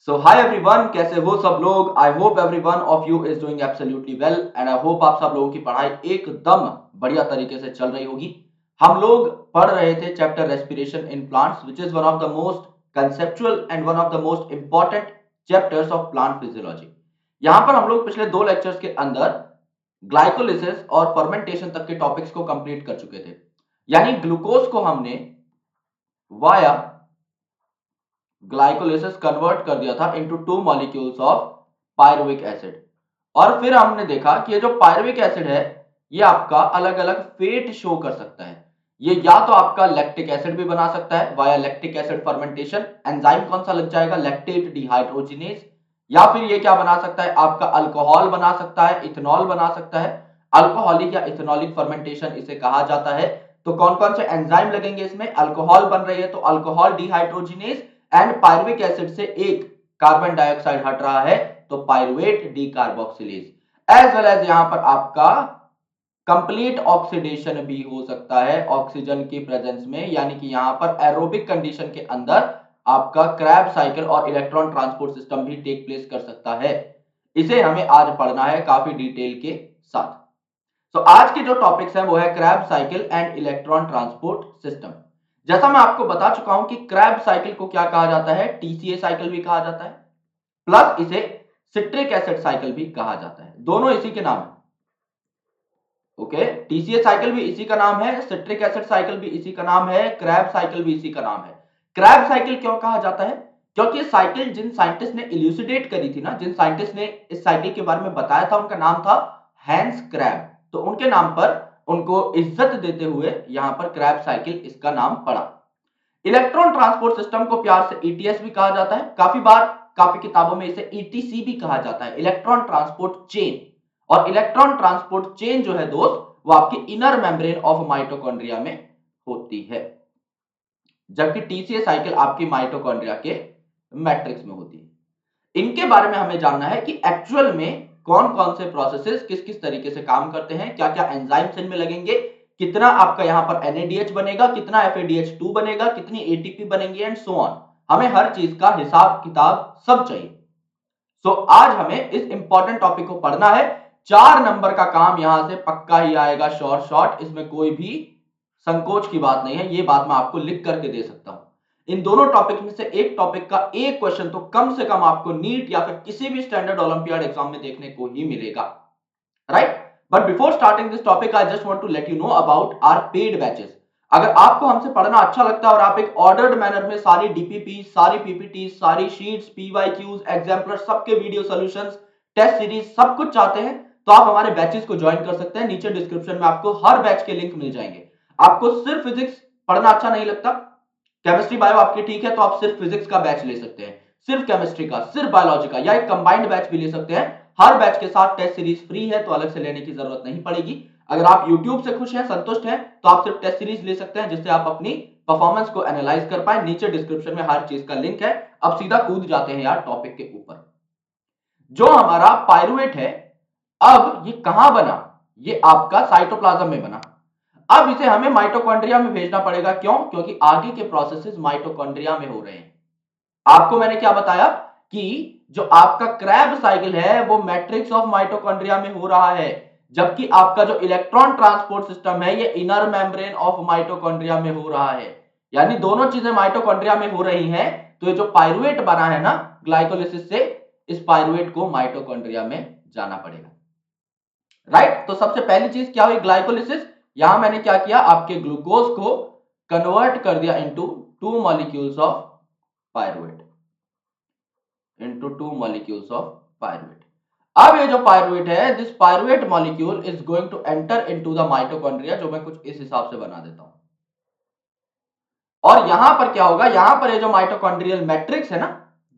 सो hi everyone, कैसे हो सब लोग। I hope everyone of you is doing absolutely well and I hope आप सब लोगों की पढ़ाई एकदम बढ़िया तरीके से चल रही होगी। हम लोग पढ़ रहे थे chapter respiration in plants which is one of the most conceptual and one of the most important chapters of plant physiology. यहां पर हम लोग पिछले दो लेक्चर्स के अंदर ग्लाइकोलिसिस और फर्मेंटेशन तक के टॉपिक्स को कंप्लीट कर चुके थे। यानी ग्लूकोज को हमने वाया ग्लाइकोलिसिस कन्वर्ट कर दिया था into two molecules of pyruvic acid. और फिर हमने देखा कि ये जो पायरुविक एसिड है ये आपका अलग अलग फेट शो कर सकता है। ये या तो आपका लैक्टिक एसिड भी बना सकता है via lactic acid fermentation, enzyme कौन सा लग जाएगा, लैक्टेट डिहाइड्रोजिनेज। या फिर ये क्या बना सकता है, आपका अल्कोहल बना सकता है, इथेनॉल बना सकता है। अल्कोहलिक या इथेनॉलिक फर्मेंटेशन इसे कहा जाता है। तो कौन कौन से एंजाइम लगेंगे इसमें, अल्कोहल बन रही है तो alcohol dehydrogenase and pyruvic acid से एक कार्बन डाइऑक्साइड हट रहा है तो pyruvate decarboxylase. As well as यहां पर आपका कंप्लीट ऑक्सीडेशन भी हो सकता है ऑक्सीजन की प्रेजेंस में, यानी कि यहां पर एरोबिक कंडीशन के अंदर आपका क्रैब साइकिल और इलेक्ट्रॉन ट्रांसपोर्ट सिस्टम भी टेक प्लेस कर सकता है। इसे हमें आज पढ़ना है काफी डिटेल के साथ। तो आज के जो टॉपिक्स हैं वो है Krebs cycle and electron transport system. जैसा मैं आपको बता चुका हूं कि क्रैब साइकिल को क्या कहा जाता है, टीसीए साइकिल भी कहा जाता है, प्लस इसे सिट्रिक एसिड साइकिल भी कहा जाता है। दोनों इसी के नाम है। ओके, टीसीए साइकिल भी इसी का नाम है, सिट्रिक एसिड साइकिल भी इसी का नाम है, क्रैब साइकिल भी इसी का नाम है। क्रैब साइकिल क्यों कहा जाता है, क्योंकि ये साइकिल जिन साइंटिस्ट ने इल्यूसिडेट करी थी ना, जिन साइंटिस्ट ने इस साइकिल के बारे में बताया था उनका नाम था हैंस क्रैब। तो उनके नाम पर उनको इज्जत देते हुए यहां पर क्रैब साइकिल इसका नाम पड़ा। इलेक्ट्रॉन ट्रांसपोर्ट सिस्टम को प्यार से ईटीएस भी कहा जाता है, काफी बार काफी किताबों में इसे ईटीसी भी कहा जाता है, इलेक्ट्रॉन ट्रांसपोर्ट चेन। और इलेक्ट्रॉन ट्रांसपोर्ट चेन जो है दोस्त वो आपकी इनर मेम्ब्रेन ऑफ माइटोकॉन्ड्रिया में होती है, जबकि टीसीए साइकिल आपकी माइटोकॉन्ड्रिया के मैट्रिक्स में होती है। इनके बारे में हमें जानना है कि एक्चुअल में कौन कौन से प्रोसेसेस किस किस तरीके से काम करते हैं, क्या क्या एंजाइम्स इनमें लगेंगे, कितना आपका यहां पर एनएडीएच बनेगा, कितना एफएडीएच2 बनेगा, कितनी एटीपी बनेंगी एंड सो ऑन। हमें हर चीज का हिसाब किताब सब चाहिए। सो आज हमें इस इंपॉर्टेंट टॉपिक को पढ़ना है। 4 नंबर का काम यहां से पक्का ही आएगा, शॉर्ट शॉर्ट, इसमें कोई भी संकोच की बात नहीं है। ये बात मैं आपको लिख करके दे सकता हूं। इन दोनों टॉपिक में से एक टॉपिक का एक क्वेश्चन तो कम से कम आपको नीट या फिर किसी भी स्टैंडर्ड ओलंपियाड एग्जाम में देखने को ही मिलेगा, right. But before starting this topic I just want to let you know about our paid batches. अगर आपको हमसे पढ़ना अच्छा लगता है और आप एक ऑर्डर्ड मैनर में सारी डीपीपी, सारी पीपीटी, सारी शीट्स, पीवाईक्यूज, एग्जाम्पलर, सबके वीडियो सॉल्यूशंस, टेस्ट सीरीज सब कुछ चाहते हैं तो आप हमारे बैचेस को ज्वाइन कर सकते हैं। नीचे डिस्क्रिप्शन में आपको हर बैच के लिंक मिल जाएंगे। आपको सिर्फ फिजिक्स पढ़ना अच्छा नहीं लगता, केमिस्ट्री बायो आपकी ठीक है, तो आप सिर्फ फिजिक्स का बैच ले सकते हैं, सिर्फ केमिस्ट्री का, सिर्फ बायोलॉजी का, या एक कंबाइंड बैच भी ले सकते हैं। हर बैच के साथ टेस्ट सीरीज फ्री है तो अलग से लेने की जरूरत नहीं पड़ेगी। अगर आप YouTube से खुश हैं, संतुष्ट हैं, तो आप सिर्फ टेस्ट सीरीज ले सकते हैं जिससे आप अपनी परफॉर्मेंस को एनालाइज कर पाए। नीचे डिस्क्रिप्शन में हर चीज का लिंक है। अब सीधा कूद जाते हैं यार टॉपिक के ऊपर। जो हमारा पायरुवेट है, अब ये कहां बना, ये आपका साइटोप्लाज्म में बना। अब इसे हमें माइटोकॉन्ड्रिया में भेजना पड़ेगा, क्यों, क्योंकि आगे के प्रोसेसेस माइटोकॉन्ड्रिया में हो रहे हैं। आपको मैंने क्या बताया कि जो आपका क्रैब साइकिल है वो मैट्रिक्स ऑफ माइटोकॉन्ड्रिया में हो रहा है, जबकि आपका जो इलेक्ट्रॉन ट्रांसपोर्ट सिस्टम है ये इनर मेम्ब्रेन ऑफ माइटोकॉन्ड्रिया में हो रहा है। यानी दोनों चीजें माइटोकॉन्ड्रिया में हो रही हैं। तो ये जो पायरुवेट बना है ना ग्लाइकोलिसिस से, इस पायरुवेट को माइटोकॉन्ड्रिया में जाना पड़ेगा, राइट। तो सबसे पहली चीज क्या हुई, ग्लाइकोलिसिस। यहां मैंने क्या किया, आपके ग्लूकोज को कन्वर्ट कर दिया into two molecules of pyruvate, into two molecules of pyruvate. अब ये जो पायरुवेट है, this pyruvate molecule is going to enter into the mitochondria, जो मैं कुछ इस हिसाब से बना देता हूं। और यहां पर क्या होगा, यहां पर ये जो माइटोकॉन्ड्रियल मैट्रिक्स है ना,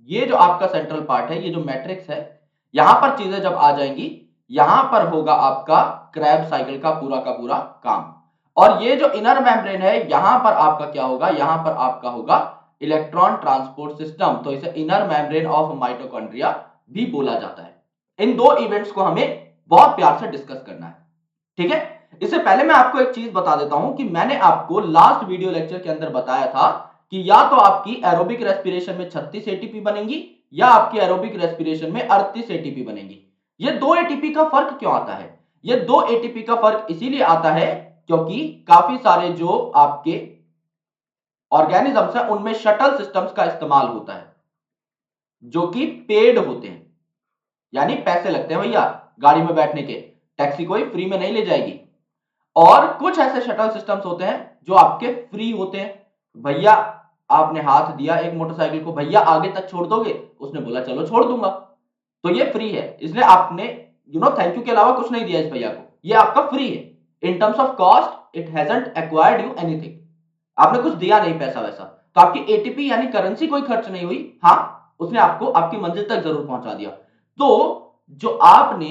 ये जो आपका सेंट्रल पार्ट है, ये जो मैट्रिक्स है, यहां पर चीजें जब आ जाएंगी, यहां पर होगा आपका क्रैब साइकिल का पूरा काम। और ये जो इनर मेम्ब्रेन है, यहां पर आपका क्या होगा, यहां पर आपका होगा इलेक्ट्रॉन ट्रांसपोर्ट सिस्टम। तो इसे इनर मेम्ब्रेन ऑफ माइटोकॉन्ड्रिया भी बोला जाता है। इन दो इवेंट्स को हमें बहुत प्यार से डिस्कस करना है, ठीक है। इससे पहले मैं आपको एक चीज बता देता हूं कि मैंने आपको लास्ट वीडियो लेक्चर के अंदर बताया था कि या तो आपकी एरोबिक रेस्पिरेशन में 36 एटीपी बनेंगी या आपकी एरोबिक रेस्पिरेशन में 38 एटीपी बनेंगी। ये 2 एटीपी का फर्क क्यों आता है? ये 2 एटीपी का फर्क इसीलिए आता है क्योंकि काफी सारे जो आपके ऑर्गेनिजम्स है उनमें शटल सिस्टम्स का इस्तेमाल होता है जो कि पेड होते हैं, यानी पैसे लगते हैं भैया गाड़ी में बैठने के, टैक्सी कोई फ्री में नहीं ले जाएगी। और कुछ ऐसे शटल सिस्टम्स होते हैं जो आपके फ्री होते हैं। भैया आपने हाथ दिया एक मोटरसाइकिल को, भैया आगे तक छोड़ दोगे? उसने बोला चलो छोड़ दूंगा, तो ये फ्री है, इसलिए आपने थैंक यू के अलावा कुछ नहीं दिया इस भैया को, ये आपका फ्री है। In terms of cost it hasn't acquired you anything, आपने कुछ दिया नहीं पैसा वैसा, तो आपकी एटीपी यानी करेंसी कोई खर्च नहीं हुई, हाँ उसने आपको आपकी मंजिल तक जरूर पहुंचा दिया। तो जो आपने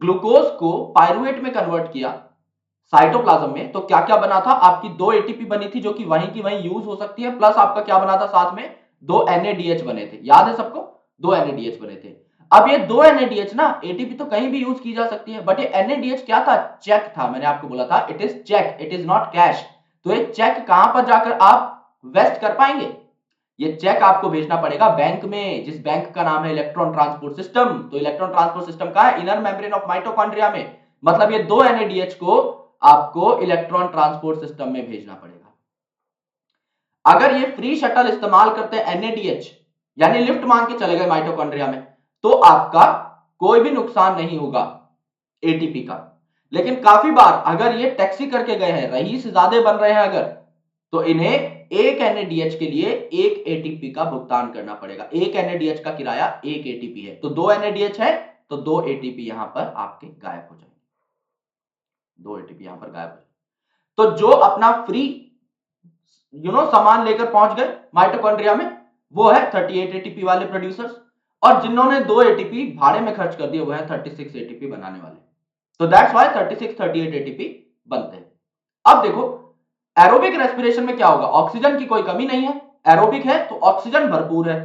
ग्लूकोज को पायरुवेट में कन्वर्ट किया साइटोप्लाज्म में, तो क्या क्या बना था? आपकी 2 एटीपी बनी थी जो कि वहीं की वहीं यूज हो सकती है, प्लस आपका क्या बना था साथ में? 2 एनएडीएच बने थे, याद है सबको? 2 एनएडीएच बने थे। अब ये 2 एनएडीएच ना, एटीपी तो कहीं भी यूज की जा सकती है, बट ये एनएडीएच क्या था? चेक था। मैंने आपको बोला था it is check, it is not cash. तो ये चेक कहां पर जाकर आप वेस्ट कर पाएंगे? ये चेक आपको भेजना पड़ेगा बैंक में, जिस बैंक का नाम है इलेक्ट्रॉन ट्रांसपोर्ट सिस्टम। तो इलेक्ट्रॉन ट्रांसपोर्ट सिस्टम कहां है? इनर मेम्ब्रेन ऑफ माइटोकॉन्ड्रिया में। मतलब ये 2 एनएडीएच को आपको इलेक्ट्रॉन ट्रांसपोर्ट सिस्टम में भेजना पड़ेगा। अगर ये फ्री शटल इस्तेमाल करते हैं एनएडीएच, यानी लिफ्ट मांग के चले गए माइटोकॉन्ड्रिया में, तो आपका कोई भी नुकसान नहीं होगा एटीपी का। लेकिन काफी बार अगर ये टैक्सी करके गए हैं, रईस ज्यादा बन रहे हैं अगर, तो इन्हें एक एनएडीएच के लिए 1 एटीपी का भुगतान करना पड़ेगा। 1 एनएडीएच का किराया 1 एटीपी है, तो 2 एनएडीएच है तो 2 एटीपी यहां पर आपके गायब हो जाएंगे। 2 एटीपी यहां पर गायब हो जाएंगे। तो जो अपना फ्री सामान लेकर पहुंच गए माइटोकॉन्ड्रिया में, वो है 38 एटीपी वाले प्रोड्यूसर्स, और जिन्होंने 2 एटीपी भाड़े में खर्च कर दिए वो है 36 एटीपी बनाने वाले। तो दैट्स व्हाई 36 38 एटीपी बनते हैं। अब देखो एरोबिक रेस्पिरेशन में क्या होगा? ऑक्सीजन की कोई कमी नहीं है, एरोबिक है तो ऑक्सीजन भरपूर है,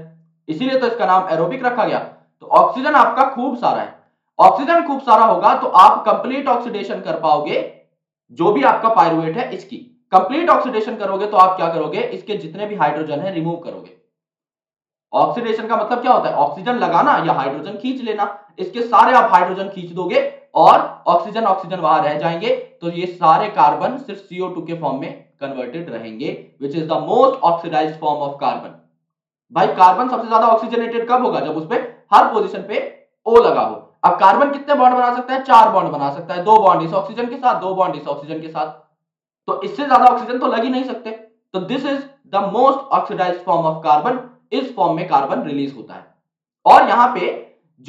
इसीलिए तो इसका नाम एरोबिक रखा गया। तो ऑक्सीजन आपका खूब सारा है, ऑक्सीजन खूब सारा होगा तो आप कंप्लीट ऑक्सीडेशन कर पाओगे। जो भी आपका पायरुवेट है इसकी कंप्लीट ऑक्सीडेशन करोगे तो आप क्या करोगे? इसके जितने भी हाइड्रोजन है रिमूव करोगे। ऑक्सीडेशन का मतलब क्या होता है? ऑक्सीजन लगाना या हाइड्रोजन खींच लेना। इसके सारे आप हाइड्रोजन खींच दोगे और ऑक्सीजन ऑक्सीजन वहां रह जाएंगे, तो ये सारे कार्बन सिर्फ CO2 के फॉर्म में कन्वर्टेड रहेंगे, which is the most oxidised form of carbon. भाई कार्बन सबसे ज्यादा ऑक्सीजनेटेड कब होगा? जब उस पे हर पोजीशन पे O लगा हो। अब कार्बन कितने बॉन्ड बना सकता है? 4 बॉन्ड बना सकता है, 2 बॉन्ड इस ऑक्सीजन के साथ, 2 बॉन्ड इस ऑक्सीजन के साथ, तो इससे ज्यादा ऑक्सीजन तो लग ही नहीं सकते। तो this is the most oxidised form of carbon, इस फॉर्म में कार्बन रिलीज होता है। और यहां पे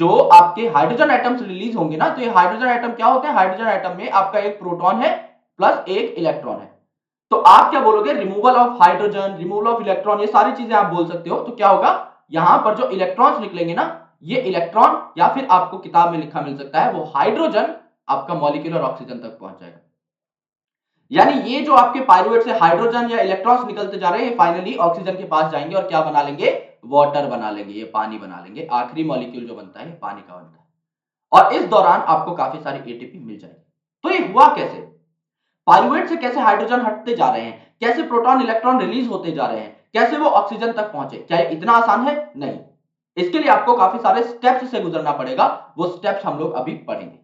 जो आपके हाइड्रोजन एटम्स रिलीज होंगे ना, तो ये हाइड्रोजन एटम क्या होते हैं? हाइड्रोजन एटम में आपका एक प्रोटॉन है प्लस एक इलेक्ट्रॉन है। तो आप क्या बोलोगे? Removal of hydrogen, removal of electron, ये सारी चीजें आप बोल सकते हो। तो क्या होगा यहां पर? जो इलेक्ट्रॉन्स निकलेंगे ना, ये इलेक्ट्रॉन, या फिर आपको किताब में लिखा मिल सकता है वो हाइड्रोजन, आपका मॉलिक्यूलर ऑक्सीजन तक पहुंच जाएगा। यानी ये जो आपके पायरुवेट से हाइड्रोजन या इलेक्ट्रॉन्स निकलते जा रहे हैं, फाइनली ऑक्सीजन के पास जाएंगे और क्या बना लेंगे? वाटर बना लेंगे, ये पानी बना लेंगे। आखिरी मॉलिक्यूल जो बनता है पानी का बनता है, और इस दौरान आपको काफी सारी एटीपी मिल जाएगी। तो ये हुआ कैसे? पायरुवेट से कैसे हाइड्रोजन हटते जा रहे हैं, कैसे प्रोटॉन इलेक्ट्रॉन रिलीज होते जा रहे हैं, कैसे वो ऑक्सीजन तक पहुंचे? क्या ये इतना आसान है? नहीं, इसके लिए आपको काफी सारे स्टेप्स से गुजरना पड़ेगा, वो स्टेप्स हम लोग अभी पढ़ेंगे।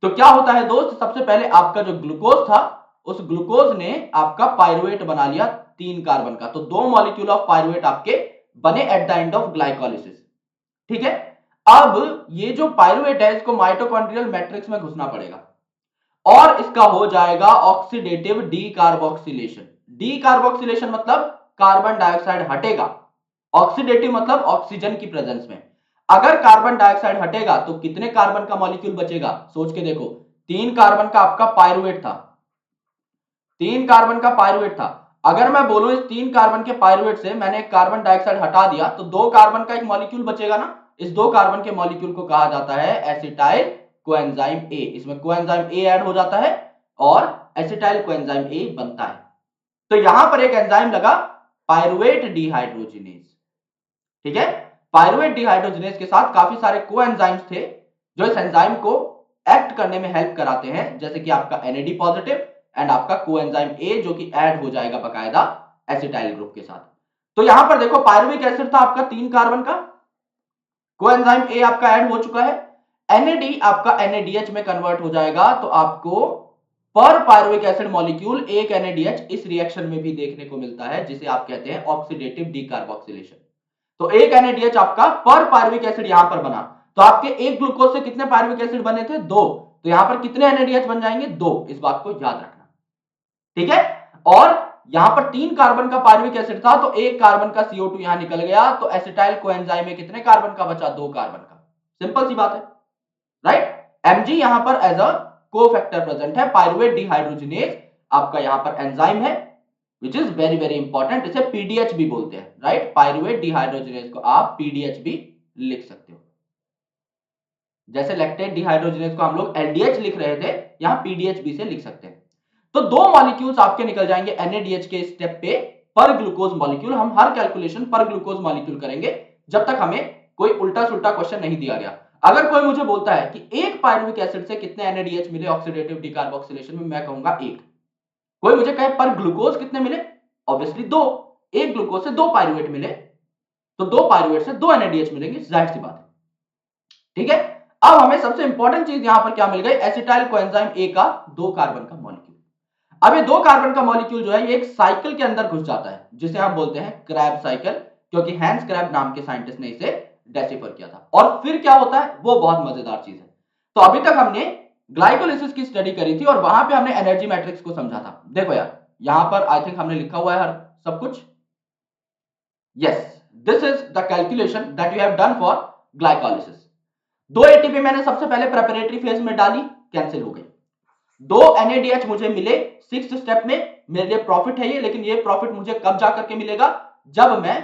तो क्या होता है दोस्त? सबसे पहले आपका जो ग्लूकोज था, उस ग्लूकोज ने आपका पायरुवेट बना लिया 3 कार्बन का, तो 2 मॉलिक्यूल ऑफ पायरुवेट आपके बने at the end of glycolysis. ठीक है, अब ये जो पायरुवेट है इसको माइटोकॉन्ड्रियल मैट्रिक्स में घुसना पड़ेगा और इसका हो जाएगा ऑक्सीडेटिव डीकार्बोक्सिलेशन। डीकार्बोक्सिलेशन मतलब कार्बन डाइऑक्साइड हटेगा, ऑक्सीडेटिव मतलब ऑक्सीजन की प्रेजेंस में। अगर कार्बन डाइऑक्साइड हटेगा तो कितने कार्बन का मॉलिक्यूल बचेगा? सोच के देखो, 3 कार्बन का आपका पायरुवेट था, 3 कार्बन का पायरुवेट था। अगर मैं बोलूं इस 3 कार्बन के पायरुवेट से मैंने एक कार्बन डाइऑक्साइड हटा दिया तो 2 कार्बन का एक मॉलिक्यूल बचेगा ना। इस 2 कार्बन के मॉलिक्यूल को कहा जाता है एसिटाइल कोएंजाइम ए। इसमें कोएंजाइम ए ऐड हो जाता है और एसिटाइल कोएंजाइम ए बनता है। तो यहां पर एक एंजाइम लगा, पायरुवेट डिहाइड्रोजिनेज। ठीक है, पायरुवेट डिहाइड्रोजिनेज के साथ काफी सारे कोएंजाइम्स थे जो इस एंजाइम को एक्ट करने में हेल्प कराते हैं, जैसे कि आपका NAD पॉजिटिव एंड आपका कोएंजाइम ए जो कि ऐड हो जाएगा बकायदा एसिटाइल ग्रुप के साथ। तो यहां पर देखो पायरुविक एसिड था आपका 3 कार्बन का, कोएंजाइम ए आपका ऐड हो चुका है, NAD आपका NADH में कन्वर्ट हो जाएगा, तो आपको पर पायरुविक एसिड मॉलिक्यूल एक NADH इस रिएक्शन में भी देखने को मिलता है, जिसे आप कहते हैं ऑक्सीडेटिव डीकार्बोक्सिलेशन। तो एक NADH आपका पर पायरुविक एसिड यहां पर बना, तो आपके एक ग्लूकोज से कितने पायरुविक एसिड बने थे? 2, तो यहां पर कितने NADH बन जाएंगे? 2, इस बात को याद रखना, ठीक है। और यहां पर 3 कार्बन का पायरुविक एसिड था, तो एक कार्बन का CO2 यहां निकल गया, तो एसिटाइल कोएंजाइम में कितने कार्बन का बचा? 2 कार्बन का। सिंपल सी बात है, राइट। Mg यहां पर एज अ कोफैक्टर प्रेजेंट है, पायरुवेट डिहाइड्रोजिनेज आपका यहां पर एंजाइम है, which is very very important, इसे पीडीएच भी बोलते हैं, राइट। पायरुवेट डिहाइड्रोजिनेज को आप पीडीएच भी लिख सकते हो, जैसे लैक्टेट डिहाइड्रोजिनेज को हम लोग एलडीएच लिख रहे थे, यहां पीडीएच भी से लिख सकते हैं। तो 2 मॉलिक्यूल्स आपके निकल जाएंगे NADH के स्टेप पे पर ग्लूकोज मॉलिक्यूल। हम हर कैलकुलेशन पर ग्लूकोज मॉलिक्यूल करेंगे जब तक हमें कोई उल्टा सुल्टा क्वेश्चन नहीं दिया गया। अगर कोई मुझे बोलता है कि एक पायरुविक एसिड से कितने NADH मिले ऑक्सीडेटिव डीकार्बोक्सिलेशन में, मैं कहूंगा 1। कोई मुझे कहे पर ग्लूकोज कितने मिले, ऑब्वियसली 2, एक ग्लूकोज से 2 पायरुवेट मिले, तो 2 पायरुवेट से 2 NADH मिलेंगे, जाहिर सी बात है, ठीक है। अब हमें सबसे इंपॉर्टेंट चीज यहां पर क्या मिल गई? एसिटाइल कोएंजाइम ए का 2 कार्बन का मॉलिक्यूल। अब ये 2 कार्बन का मॉलिक्यूल जो है ये एक साइकिल के अंदर घुस जाता है, जिसे हम बोलते हैं क्रैब साइकिल, क्योंकि हैंस क्रैब नाम के साइंटिस्ट ने इसे डेसिफर किया था। और फिर क्या होता है वो बहुत मजेदार चीज है। तो अभी तक हमने ग्लाइकोलिसिस की स्टडी करी थी और वहां पे हमने एनर्जी मैट्रिक्स को समझा था। देखो यार यहां पर आई थिंक हमने लिखा हुआ है हर सब कुछ। Yes, this is the calculation that you have done for glycolysis. 2 ATP मैंने सबसे पहले प्रेपरेटरी फेज में डाली, कैंसिल हो गई। 2 NADH मुझे मिले 6th स्टेप में, मेरे लिए प्रॉफिट है ये, लेकिन ये प्रॉफिट मुझे कब जाकर के मिलेगा? जब मैं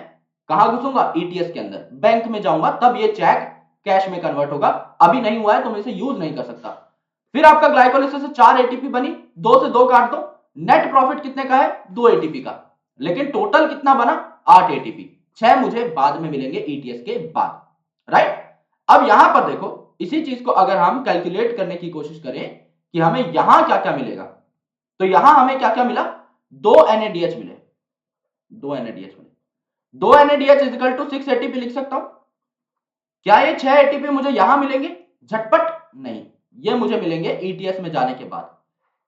कहां घुसूंगा? ETS के अंदर, बैंक में जाऊंगा, तब ये चेक कैश में कन्वर्ट होगा। अभी नहीं हुआ है तो मैं इसे यूज नहीं कर सकता। फिर आपका ग्लाइकोलिसिस से 4 एटीपी बनी, 2 से 2 काट दो, नेट प्रॉफिट कितने का है? 2 एटीपी का, लेकिन टोटल कितना बना? 8 एटीपी। 6 मुझे बाद में मिलेंगे ETS के बाद, राइट। अब यहां पर देखो, इसी चीज को अगर हम कैलकुलेट करने की कोशिश करें कि हमें यहां क्या क्या मिलेगा, तो यहां हमें क्या क्या मिला? 2 NADH मिले, 2 NADH मिले। 2 NADH इज इक्वल टू 6 एटीपी लिख सकता हूं। क्या ये 6 एटीपी मुझे यहां मिलेंगे झटपट? नहीं, ये मुझे मिलेंगे ETS में जाने के बाद।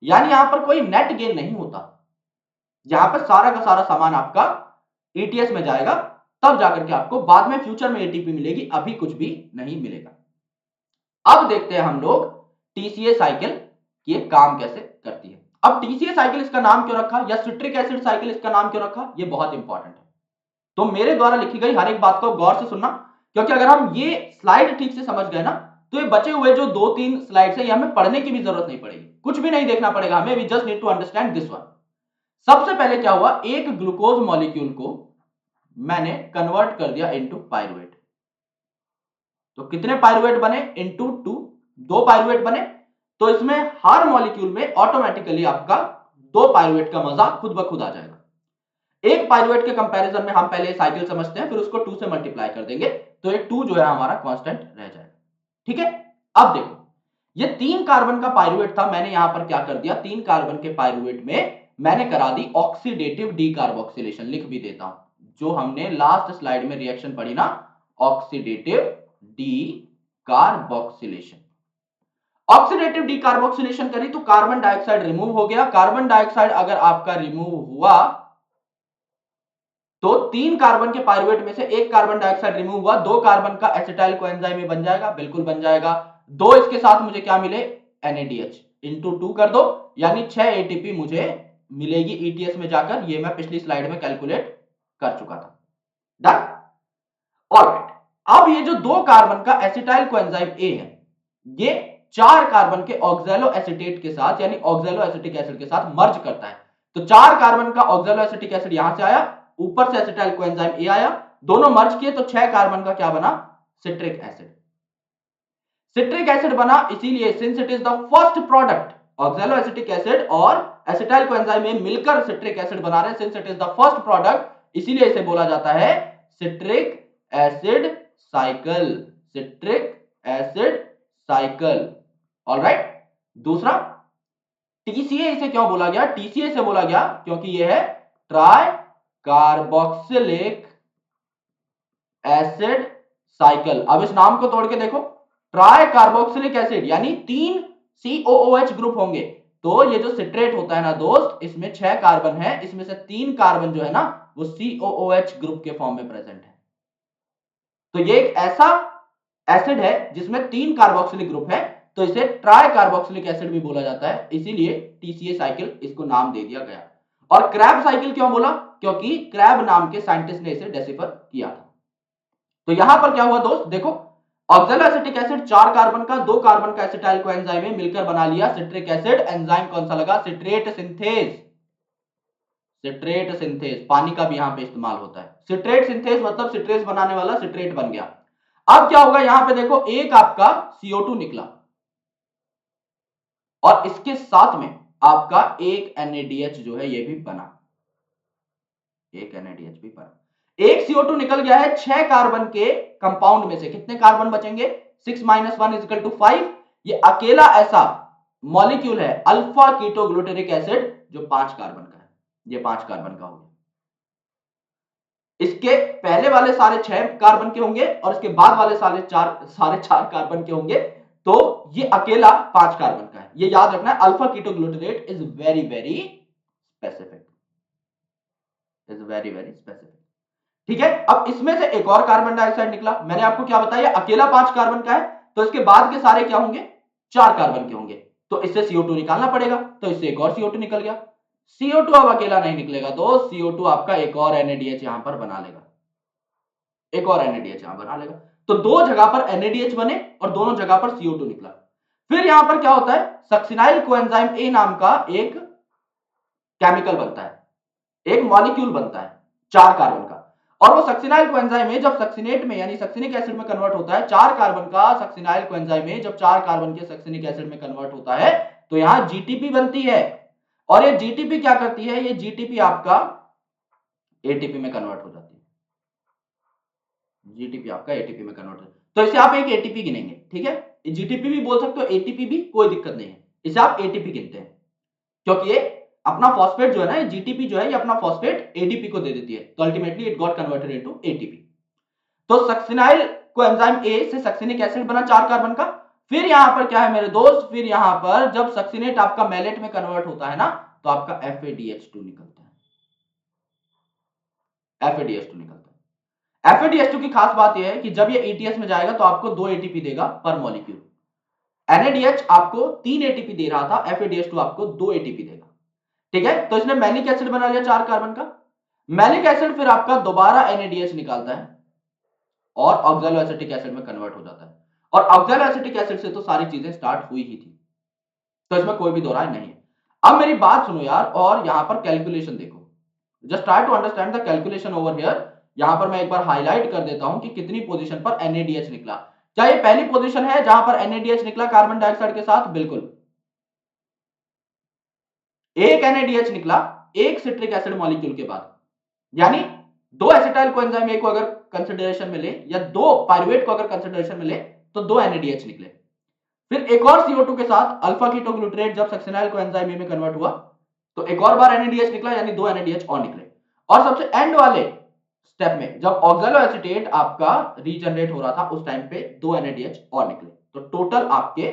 यानी यहां पर कोई नेट गेन नहीं होता, यहां पर सारा का सारा सामान आपका ETS में जाएगा, तब जाकर के आपको बाद में फ्यूचर में एटीपी मिलेगी, अभी कुछ भी नहीं मिलेगा। अब देखते हैं हम लोग TCA साइकिल ये काम कैसे करती है। अब TCA साइकिल इसका नाम क्यों रखा, या सिट्रिक एसिड साइकिल इसका नाम क्यों रखा, ये बहुत इंपॉर्टेंट है। तो मेरे द्वारा लिखी गई हर एक बात को गौर से सुनना, क्योंकि अगर हम ये स्लाइड ठीक से समझ गए ना, तो ये बचे हुए जो 2-3 स्लाइड्स है ये हमें पढ़ने की भी जरूरत नहीं पड़ेगी, कुछ भी नहीं देखना पड़ेगा हमें, we just need to understand this one. सबसे पहले क्या हुआ, एक ग्लूकोज मॉलिक्यूल को मैंने कन्वर्ट कर दिया इनटू पायरुवेट। तो कितने पायरुवेट बने? इनटू 2, 2 पायरुवेट बने। तो इसमें हर मॉलिक्यूल में ऑटोमेटिकली आपका 2 पायरुवेट का मजा खुद ब खुद आ जाएगा। एक पायरुवेट के कंपैरिजन में हम पहले साइकिल समझते हैं, फिर उसको 2 से मल्टीप्लाई कर देंगे, तो ये 2 जो है हमारा कांस्टेंट रह जाएगा, ठीक है। अब देखो ये 3 कार्बन का पायरुवेट था, मैंने यहां पर क्या कर दिया, 3 कार्बन के पायरुवेट में मैंने करा दी ऑक्सीडेटिव डीकार्बोक्सिलेशन। लिख भी देता हूं, जो हमने लास्ट स्लाइड में रिएक्शन पढ़ी ना, ऑक्सीडेटिव डीकार्बोक्सिलेशन। ऑक्सीडेटिव डीकार्बोक्सिलेशन करी तो कार्बन डाइऑक्साइड रिमूव हो गया। कार्बन डाइऑक्साइड अगर आपका रिमूव हुआ तो 3 कार्बन के पायरुवेट में से 1 कार्बन डाइऑक्साइड रिमूव हुआ, 2 कार्बन का एसिटाइल कोएंजाइम में बन जाएगा, बिल्कुल बन जाएगा। 2 इसके साथ मुझे क्या मिले? NADH इंटू 2 कर दो, यानी 6 एटीपी मुझे मिलेगी ETS में जाकर। ये मैं पिछली स्लाइड में कैलकुलेट कर चुका था, डन। ऑलराइट, अब ये जो 2 कार्बन का एसिटाइल कोएंजाइम ए है, ये 4 कार्बन के ऑक्सैलो एसीटेट के साथ यानी ऑक्सैलो एसिटिक एसिड के साथ मर्ज करता है। तो 4 कार्बन का ऑक्सैलो एसिटिक एसिड यहां से आया, ऊपर से एसिटाइल कोएंजाइम ए आया, दोनों मर्ज किए तो 6 कार्बन का क्या बना? Citric acid. सिट्रिक एसिड बना इसीलिए since it is the first product, oxalo acetic acid और एसिटाइल कोएंजाइम में मिलकर सिट्रिक एसिड बना रहे हैं, since it is the first product, इसीलिए इसे बोला जाता है citric acid cycle, citric acid cycle. Alright, दूसरा TCA इसे क्यों बोला गया? TCA से बोला गया क्योंकि यह है ट्राई कार्बोक्सिलिक एसिड साइकिल। अब इस नाम को तोड़ के देखो, ट्राई कार्बोक्सिलिक एसिड यानी 3 COOH ग्रुप होंगे। तो ये जो सिट्रेट होता है ना दोस्त, इसमें 6 कार्बन है, इसमें से 3 कार्बन जो है ना वो COOH ग्रुप के फॉर्म में प्रेजेंट है। तो ये एक ऐसा एसिड है जिसमें 3 कार्बोक्सिलिक ग्रुप है, तो इसे ट्राई कार्बोक्सिलिक एसिड भी बोला जाता है, इसीलिए TCA साइकिल इसको नाम दे दिया गया। और क्रैब साइकिल क्यों बोला? क्योंकि क्रैब नाम के साइंटिस्ट ने इसे डेसिफर किया था। तो यहां पर क्या हुआ दोस्त, देखो ऑक्सैलो एसिटिक एसिड 4 कार्बन का, 2 कार्बन का एसिटाइल कोएंजाइम में मिलकर बना लिया सिट्रिक एसिड। एंजाइम कौन सा लगा? Citrate synthase. सिट्रेट सिंथेज, पानी का भी यहां पे इस्तेमाल होता है। सिट्रेट सिंथेज मतलब सिट्रेट बनाने वाला सिट्रेट बन गया। अब क्या होगा, यहां पे देखो एक आपका CO2 निकला और इसके साथ में आपका एक NADH जो है ये भी बना, एक NADH भी बना। एक CO2 निकल गया है 6 कार्बन के कंपाउंड में से। कितने कार्बन बचेंगे? 6 - 1 = 5। ये अकेला ऐसा मॉलिक्यूल है अल्फा कीटोग्लूटेरिक एसिड जो 5 कार्बन का है। ये 5 कार्बन का हो गया। इसके पहले वाले सारे 6 कार्बन के होंगे और इसके बाद वाले सारे चार कार्बन के होंगे। तो ये अकेला 5 कार्बन का है। ये याद रखना है, alpha ketoglutarate is very very specific, is very very specific. ठीक है, अब इसमें से एक और कार्बन डाइऑक्साइड निकला। मैंने आपको क्या बताया, अकेला 5 कार्बन का है, तो इसके बाद के सारे क्या होंगे? 4 कार्बन के होंगे। तो इससे CO2 निकालना पड़ेगा, तो इससे एक और CO2 निकल गया। CO2 अब अकेला नहीं निकलेगा, तो CO2 आपका एक और NADH यहां पर बना लेगा, एक और NADH यहां बना लेगा। तो दो जगह पर NADH बने और दोनों जगह पर CO2 निकला। फिर यहां पर क्या होता है, सक्सिनाइल कोएंजाइम A नाम का एक केमिकल बनता है, एक मॉलिक्यूल बनता है 4 कार्बन का। और वो सक्सिनाइल कोएंजाइम A जब सक्सिनेट में यानी सक्सिनिक एसिड में कन्वर्ट होता है, 4 कार्बन का सक्सिनाइल कोएंजाइम A जब 4 कार्बन के सक्सिनिक एसिड में कन्वर्ट होता है, तो यहां GTP बनती है। और ये GTP क्या करती है, ये GTP आपका ATP में कन्वर्ट हो जाती है। जीटीपी आपका एटीपी में कन्वर्ट हो, तो इसे आप एक एटीपी गिनेंगे। ठीक है, जीटीपी भी बोल सकते हो, एटीपी भी, कोई दिक्कत नहीं है, इसे आप एटीपी गिनते हैं। क्योंकि ये अपना फॉस्फेट जो है ना, जीटीपी जो है ये अपना फॉस्फेट एडीपी को दे देती है, तो ultimately it got converted into ATP. तो सक्सिनाइल कोएंजाइम ए से सक्सिनिक एसिड बना 4 कार्बन का। फिर यहां पर क्या है मेरे दोस्त, फिर यहां पर जब सक्सिनेट आपका मैलेट में कन्वर्ट होता है ना, तो आपका FADH2 निकलता है, FADH2 निकलता है। FADH2 की खास बात यह है कि जब ये ETS में जाएगा तो आपको 2 ATP देगा पर मॉलिक्यूल। NADH आपको 3 ATP दे रहा था, FADH2 आपको 2 ATP देगा। ठीक है, तो इसने मैलिक एसिड बना लिया 4 कार्बन का। मैलिक एसिड फिर आपका दोबारा NADH निकालता है और ऑक्सैलो एसिटिक एसिड में कन्वर्ट हो जाता है। और ऑक्सैलो एसिटिक एसिड से तो सारी चीजें स्टार्ट हुई ही थी, तो इसमें कोई भी दो राय नहीं है। अब मेरी बात सुनो यार, और यहां पर कैलकुलेशन देखो, just try to understand the calculation over here. यहां पर मैं एक बार हाईलाइट कर देता हूं कि कितनी पोजीशन पर NADH निकला। क्या ये पहली पोजीशन है जहां पर NADH निकला कार्बन डाइऑक्साइड के साथ? बिल्कुल, एक NADH निकला एक सिट्रिक एसिड मॉलिक्यूल के बाद, यानी 2 एसिटाइल कोएंजाइम ए को अगर कंसिडरेशन में ले या 2 पाइरुवेट को अगर कंसिडरेशन में ले, तो 2 NADH निकले। फिर एक और CO2 के साथ अल्फा कीटोग्लूटरेट जब सक्सिनाइल कोएंजाइम ए में कन्वर्ट हुआ, तो एक और बार NADH निकला, यानी 2 NADH और निकले। और सबसे एंड वाले स्टेप में जब ऑक्सैलो एसीटेट आपका रीजनरेट हो रहा था, उस टाइम पे 2 NADH और निकले। तो टोटल आपके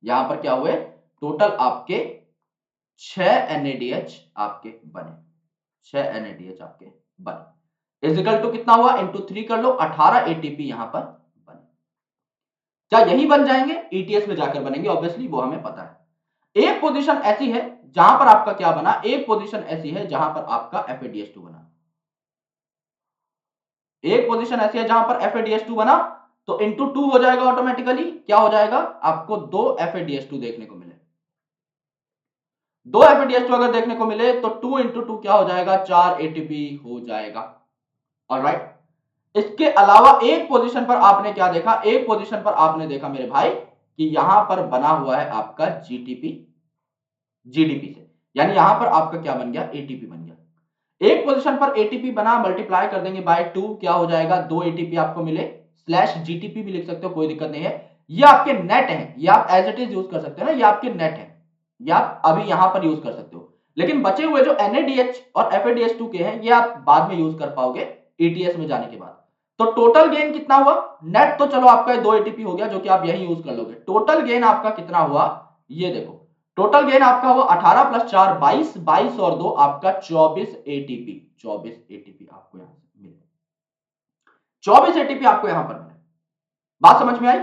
यहां पर क्या हुए, टोटल आपके 6 NADH आपके बने, 6 NADH आपके बने। इजिकल टू कितना हुआ, इंटू 3 कर लो, 18 ATP यहां पर बने। क्या यही बन जाएंगे? ETS में जाकर बनेंगे, ऑब्वियसली वो हमें पता है। एक पोजीशन ऐसी है जहां पर आपका क्या बना, एक पोजीशन ऐसी है जहां पर आपका FADH2 बना, एक पोजीशन ऐसी है जहां पर FADH2 बना, तो इंटू 2 हो जाएगा ऑटोमेटिकली। क्या हो जाएगा, आपको 2 FADH2 देखने को मिले। 2 FADH2 अगर देखने को मिले तो 2 इंटू 2 क्या हो जाएगा, 4 ATP हो जाएगा। ऑलराइट, इसके अलावा एक पोजीशन पर आपने क्या देखा, एक पोजीशन पर आपने देखा मेरे भाई कि यहां पर बना हुआ है आपका GTP GDP से, यानी यहां पर आपका क्या बन गया, ATP बन गया। एक पोजीशन पर ATP बना, मल्टीप्लाई कर देंगे बाय 2, क्या हो जाएगा, 2 ATP आपको मिले, स्लैश GTP भी लिख सकते हो, कोई दिक्कत नहीं है। ये आपके नेट है, ये आप एज इट इज यूज कर सकते हो ना, ये आपके नेट है, ये आप अभी यहां पर यूज कर सकते हो। लेकिन बचे हुए जो NaDH और FADH2 के हैं ये आप बाद में यूज कर पाओगे ETS में जाने के बाद। तो टोटल गेन कितना हुआ? नेट तो चलो आपका 2 ATP हो गया जो कि आप यही यूज कर लोगे। टोटल गेन आपका कितना हुआ ये देखो, टोटल गेन आपका हुआ 18 + 4 22, 22 और 2 आपका 24 ATP। 24 ATP आपको यहां से मिले, 24 ATP आपको यहां पर मिले। बात समझ में आई?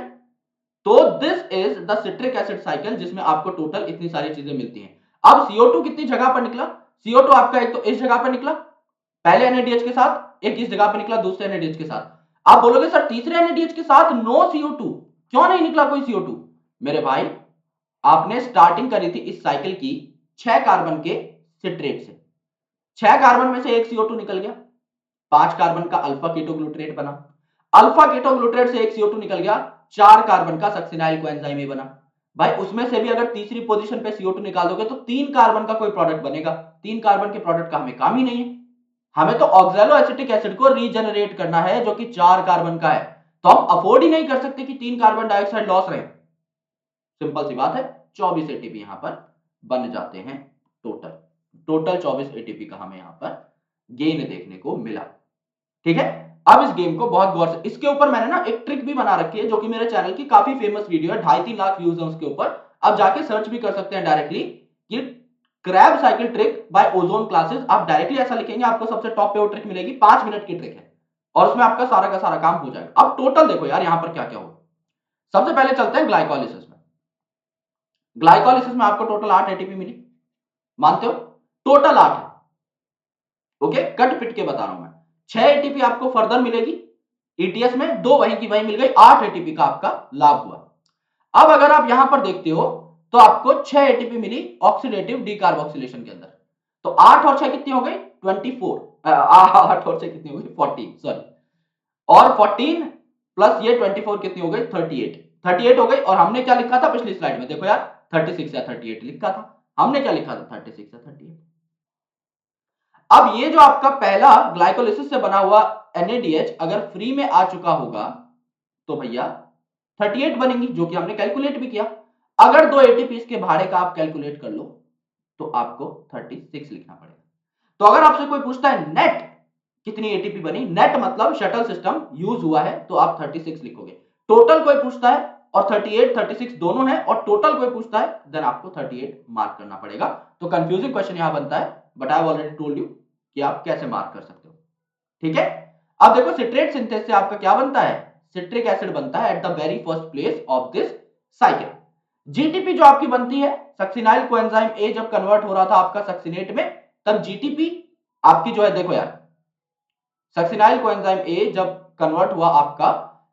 तो this is the citric acid cycle जिसमें आपको टोटल इतनी सारी चीजें मिलती हैं। अब CO2 कितनी जगह पर निकला? CO2 आपका एक तो इस जगह पर निकला पहले NaDH के साथ, एक इस जगह पर निकला दूसरे NaDH के साथ। आप बोलोगे सर तीसरे NaDH के साथ नो CO2, क्यों नहीं निकला कोई CO2? मेरे भाई आपने स्टार्टिंग करी थी इस साइकिल की 6 कार्बन के सिट्रेट से, 6 कार्बन में से एक CO2 निकल गया, 5 कार्बन का अल्फा कीटोग्लूटरेट बना, अल्फा कीटोग्लूटरेट से एक CO2 निकल गया, 4 कार्बन का सक्सिनाइल कोएंजाइम ए बना। भाई उसमें से भी अगर तीसरी पोजीशन पे CO2 निकाल दोगे तो 3 कार्बन का कोई प्रोडक्ट बनेगा। 3 कार्बन के प्रोडक्ट का हमें काम ही नहीं है, हमें तो ऑक्सैलो एसिटिक एसिड को रीजनरेट करना है जो कि 4 कार्बन का है। तो हम अफोर्ड ही नहीं कर सकते कि 3 कार्बन डाइऑक्साइड लॉस रहे। सिंपल सी बात है, 24 एटीपी यहां पर बन जाते हैं टोटल। टोटल 24 एटीपी का हमें यहां पर गेन देखने को मिला। ठीक है, अब इस गेम को बहुत गौर से, इसके ऊपर मैंने ना एक ट्रिक भी बना रखी है जो कि मेरे चैनल की काफी फेमस वीडियो है, 2.5-3 लाख व्यूज है उसके ऊपर। आप जाके सर्च भी कर सकते हैं डायरेक्टली कि Krebs cycle trick bye ozone classes. आप डायरेक्टली ऐसा लिखेंगे आपको सबसे टॉप पे वो ट्रिक मिलेगी, 5 मिनट की ट्रिक है और उसमें आपका सारा का सारा काम हो जाएगा। अब टोटल देखो यार यहां पर क्या क्या हुआ। सबसे पहले चलते हैं ग्लाइकोलिसिस में। ग्लाइकोलिसिस में आपको टोटल 8 एटीपी मिली, मानते हो? टोटल 8 है, ओके, कट पिट के बता रहा हूं मैं। 6 एटीपी आपको फर्दर मिलेगी ETS में, 2 वहीं की वहीं मिल गई, 8 एटीपी का आपका लाभ हुआ। अब अगर आप यहां पर देखते हो तो आपको 6 एटीपी मिली ऑक्सीडेटिव डीकार्बोक्सिलेशन के अंदर। तो 8 और 6 कितनी हो गई? 24। 8 और 6 कितनी हो गई? 14, सॉरी। और 14 प्लस ये 24 कितनी हो गई? 38। 38 हो गई। और हमने क्या लिखा था पिछली स्लाइड में? देखो यार 36 या 38 लिखा था। हमने क्या लिखा था? 36 या 38। अब ये जो आपका पहला ग्लाइकोलिसिस से बना हुआ NaDH अगर फ्री में आ चुका होगा तो भैया 38 बनेंगी, जो कि हमने कैलकुलेट भी किया। अगर 2 एटीपी इसके भाड़े का आप कैलकुलेट कर लो तो आपको 36 लिखना पड़ेगा। तो अगर आपसे कोई पूछता है नेट कितनी एटीपी बनी, नेट मतलब शटल सिस्टम यूज हुआ है, तो आप 36 लिखोगे। टोटल कोई पूछता है और 38 36 दोनों है और टोटल कोई पूछता है देन आपको 38 मार्क करना पड़ेगा। तो कंफ्यूजिंग क्वेश्चन यहां बनता है, but I have already told you कि आप कैसे मार्क कर सकते हो। ठीक है, अब देखो सिट्रेट सिंथेस से आपका क्या बनता है? सिट्रिक एसिड बनता है at the very first place of this cycle. GTP जो आपकी बनती है, सक्सिनाइल कोएंजाइम ए जब कन्वर्ट हो रहा था आपका सक्सिनेट में, तब जीटीपी आपकी जो है, देखो यार सक्सिनाइल कोएंजाइम ए जब कन्वर्ट हुआ आपका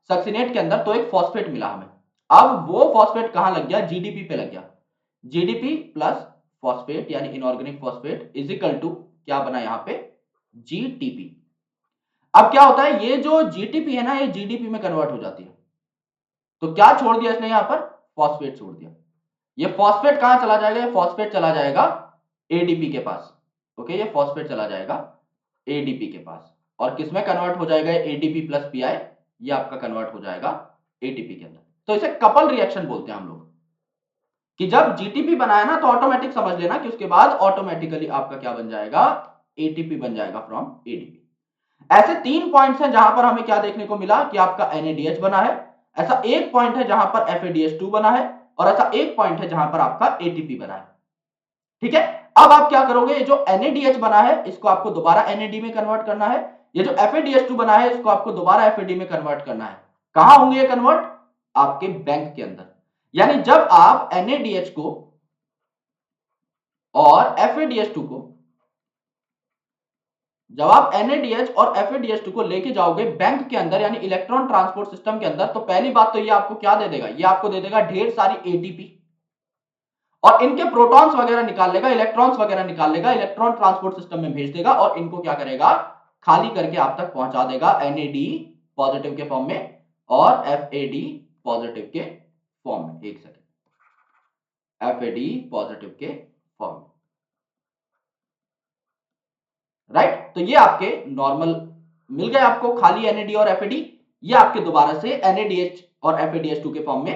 सक्सिनेट के अंदर तो एक फॉस्फेट मिला हमें। अब वो फॉस्फेट कहां लग गया? जीडीपी पे लग गया। जीडीपी प्लस फॉस्फेट यानी inorganic phosphate is equal to क्या बना यहां पे? जीटीपी। अब क्या होता है, ये जो जीटीपी है ना ये जीडीपी में कन्वर्ट हो जाती है। तो क्या छोड़ दिया इसने यहां पर? फॉस्फेट छोड़ दिया। ये फॉस्फेट कहां चला जाएगा? ये फॉस्फेट चला जाएगा एडीपी के पास। ओके, ये फॉस्फेट चला जाएगा एडीपी के पास और किसमें कन्वर्ट हो जाएगा? एडीपी प्लस पीआई, ये आपका कन्वर्ट हो जाएगा एटीपी के अंदर। तो इसे कपल रिएक्शन बोलते हैं हम लोग कि जब जीटीपी बनाया ना तो ऑटोमेटिक समझ लेना कि उसके बाद ऑटोमेटिकली आपका क्या बन जाएगा? एटीपी बन जाएगा फ्रॉम एडीपी। ऐसे 3 पॉइंट्स हैं जहां पर हमें क्या देखने को मिला कि आपका NaDH बना है। ऐसा एक पॉइंट है जहां पर FADH2 बना है और ऐसा एक पॉइंट है जहां पर आपका ATP बना है। ठीक है, अब आप क्या करोगे? जो NaDH बना है इसको आपको दोबारा NAD में कन्वर्ट करना है। ये जो FADH2 बना है इसको आपको दोबारा FAD में कन्वर्ट करना है। कहां होंगे ये कन्वर्ट? आपके बैंक के अंदर। यानी जब आप NaDH को और FADH2 को, जब आप NaDH और FADH2 को लेके जाओगे बैंक के अंदर यानी इलेक्ट्रॉन ट्रांसपोर्ट सिस्टम के अंदर, तो पहली बात तो ये आपको क्या दे देगा? ये आपको दे देगा ढेर सारी ATP और इनके प्रोटॉन्स वगैरह निकाल लेगा, इलेक्ट्रॉन्स वगैरह निकाल लेगा, इलेक्ट्रॉन ट्रांसपोर्ट सिस्टम में भेज देगा और इनको क्या करेगा? खाली करके आप तक पहुंचा देगा NAD पॉजिटिव के फॉर्म में और FAD पॉजिटिव के फॉर्म में। एक सेकेंड, FAD पॉजिटिव के फॉर्म में, राइट? तो ये आपके नॉर्मल मिल गए आपको खाली NAD और FAD। ये आपके दोबारा से NADH और FADH2 के फॉर्म में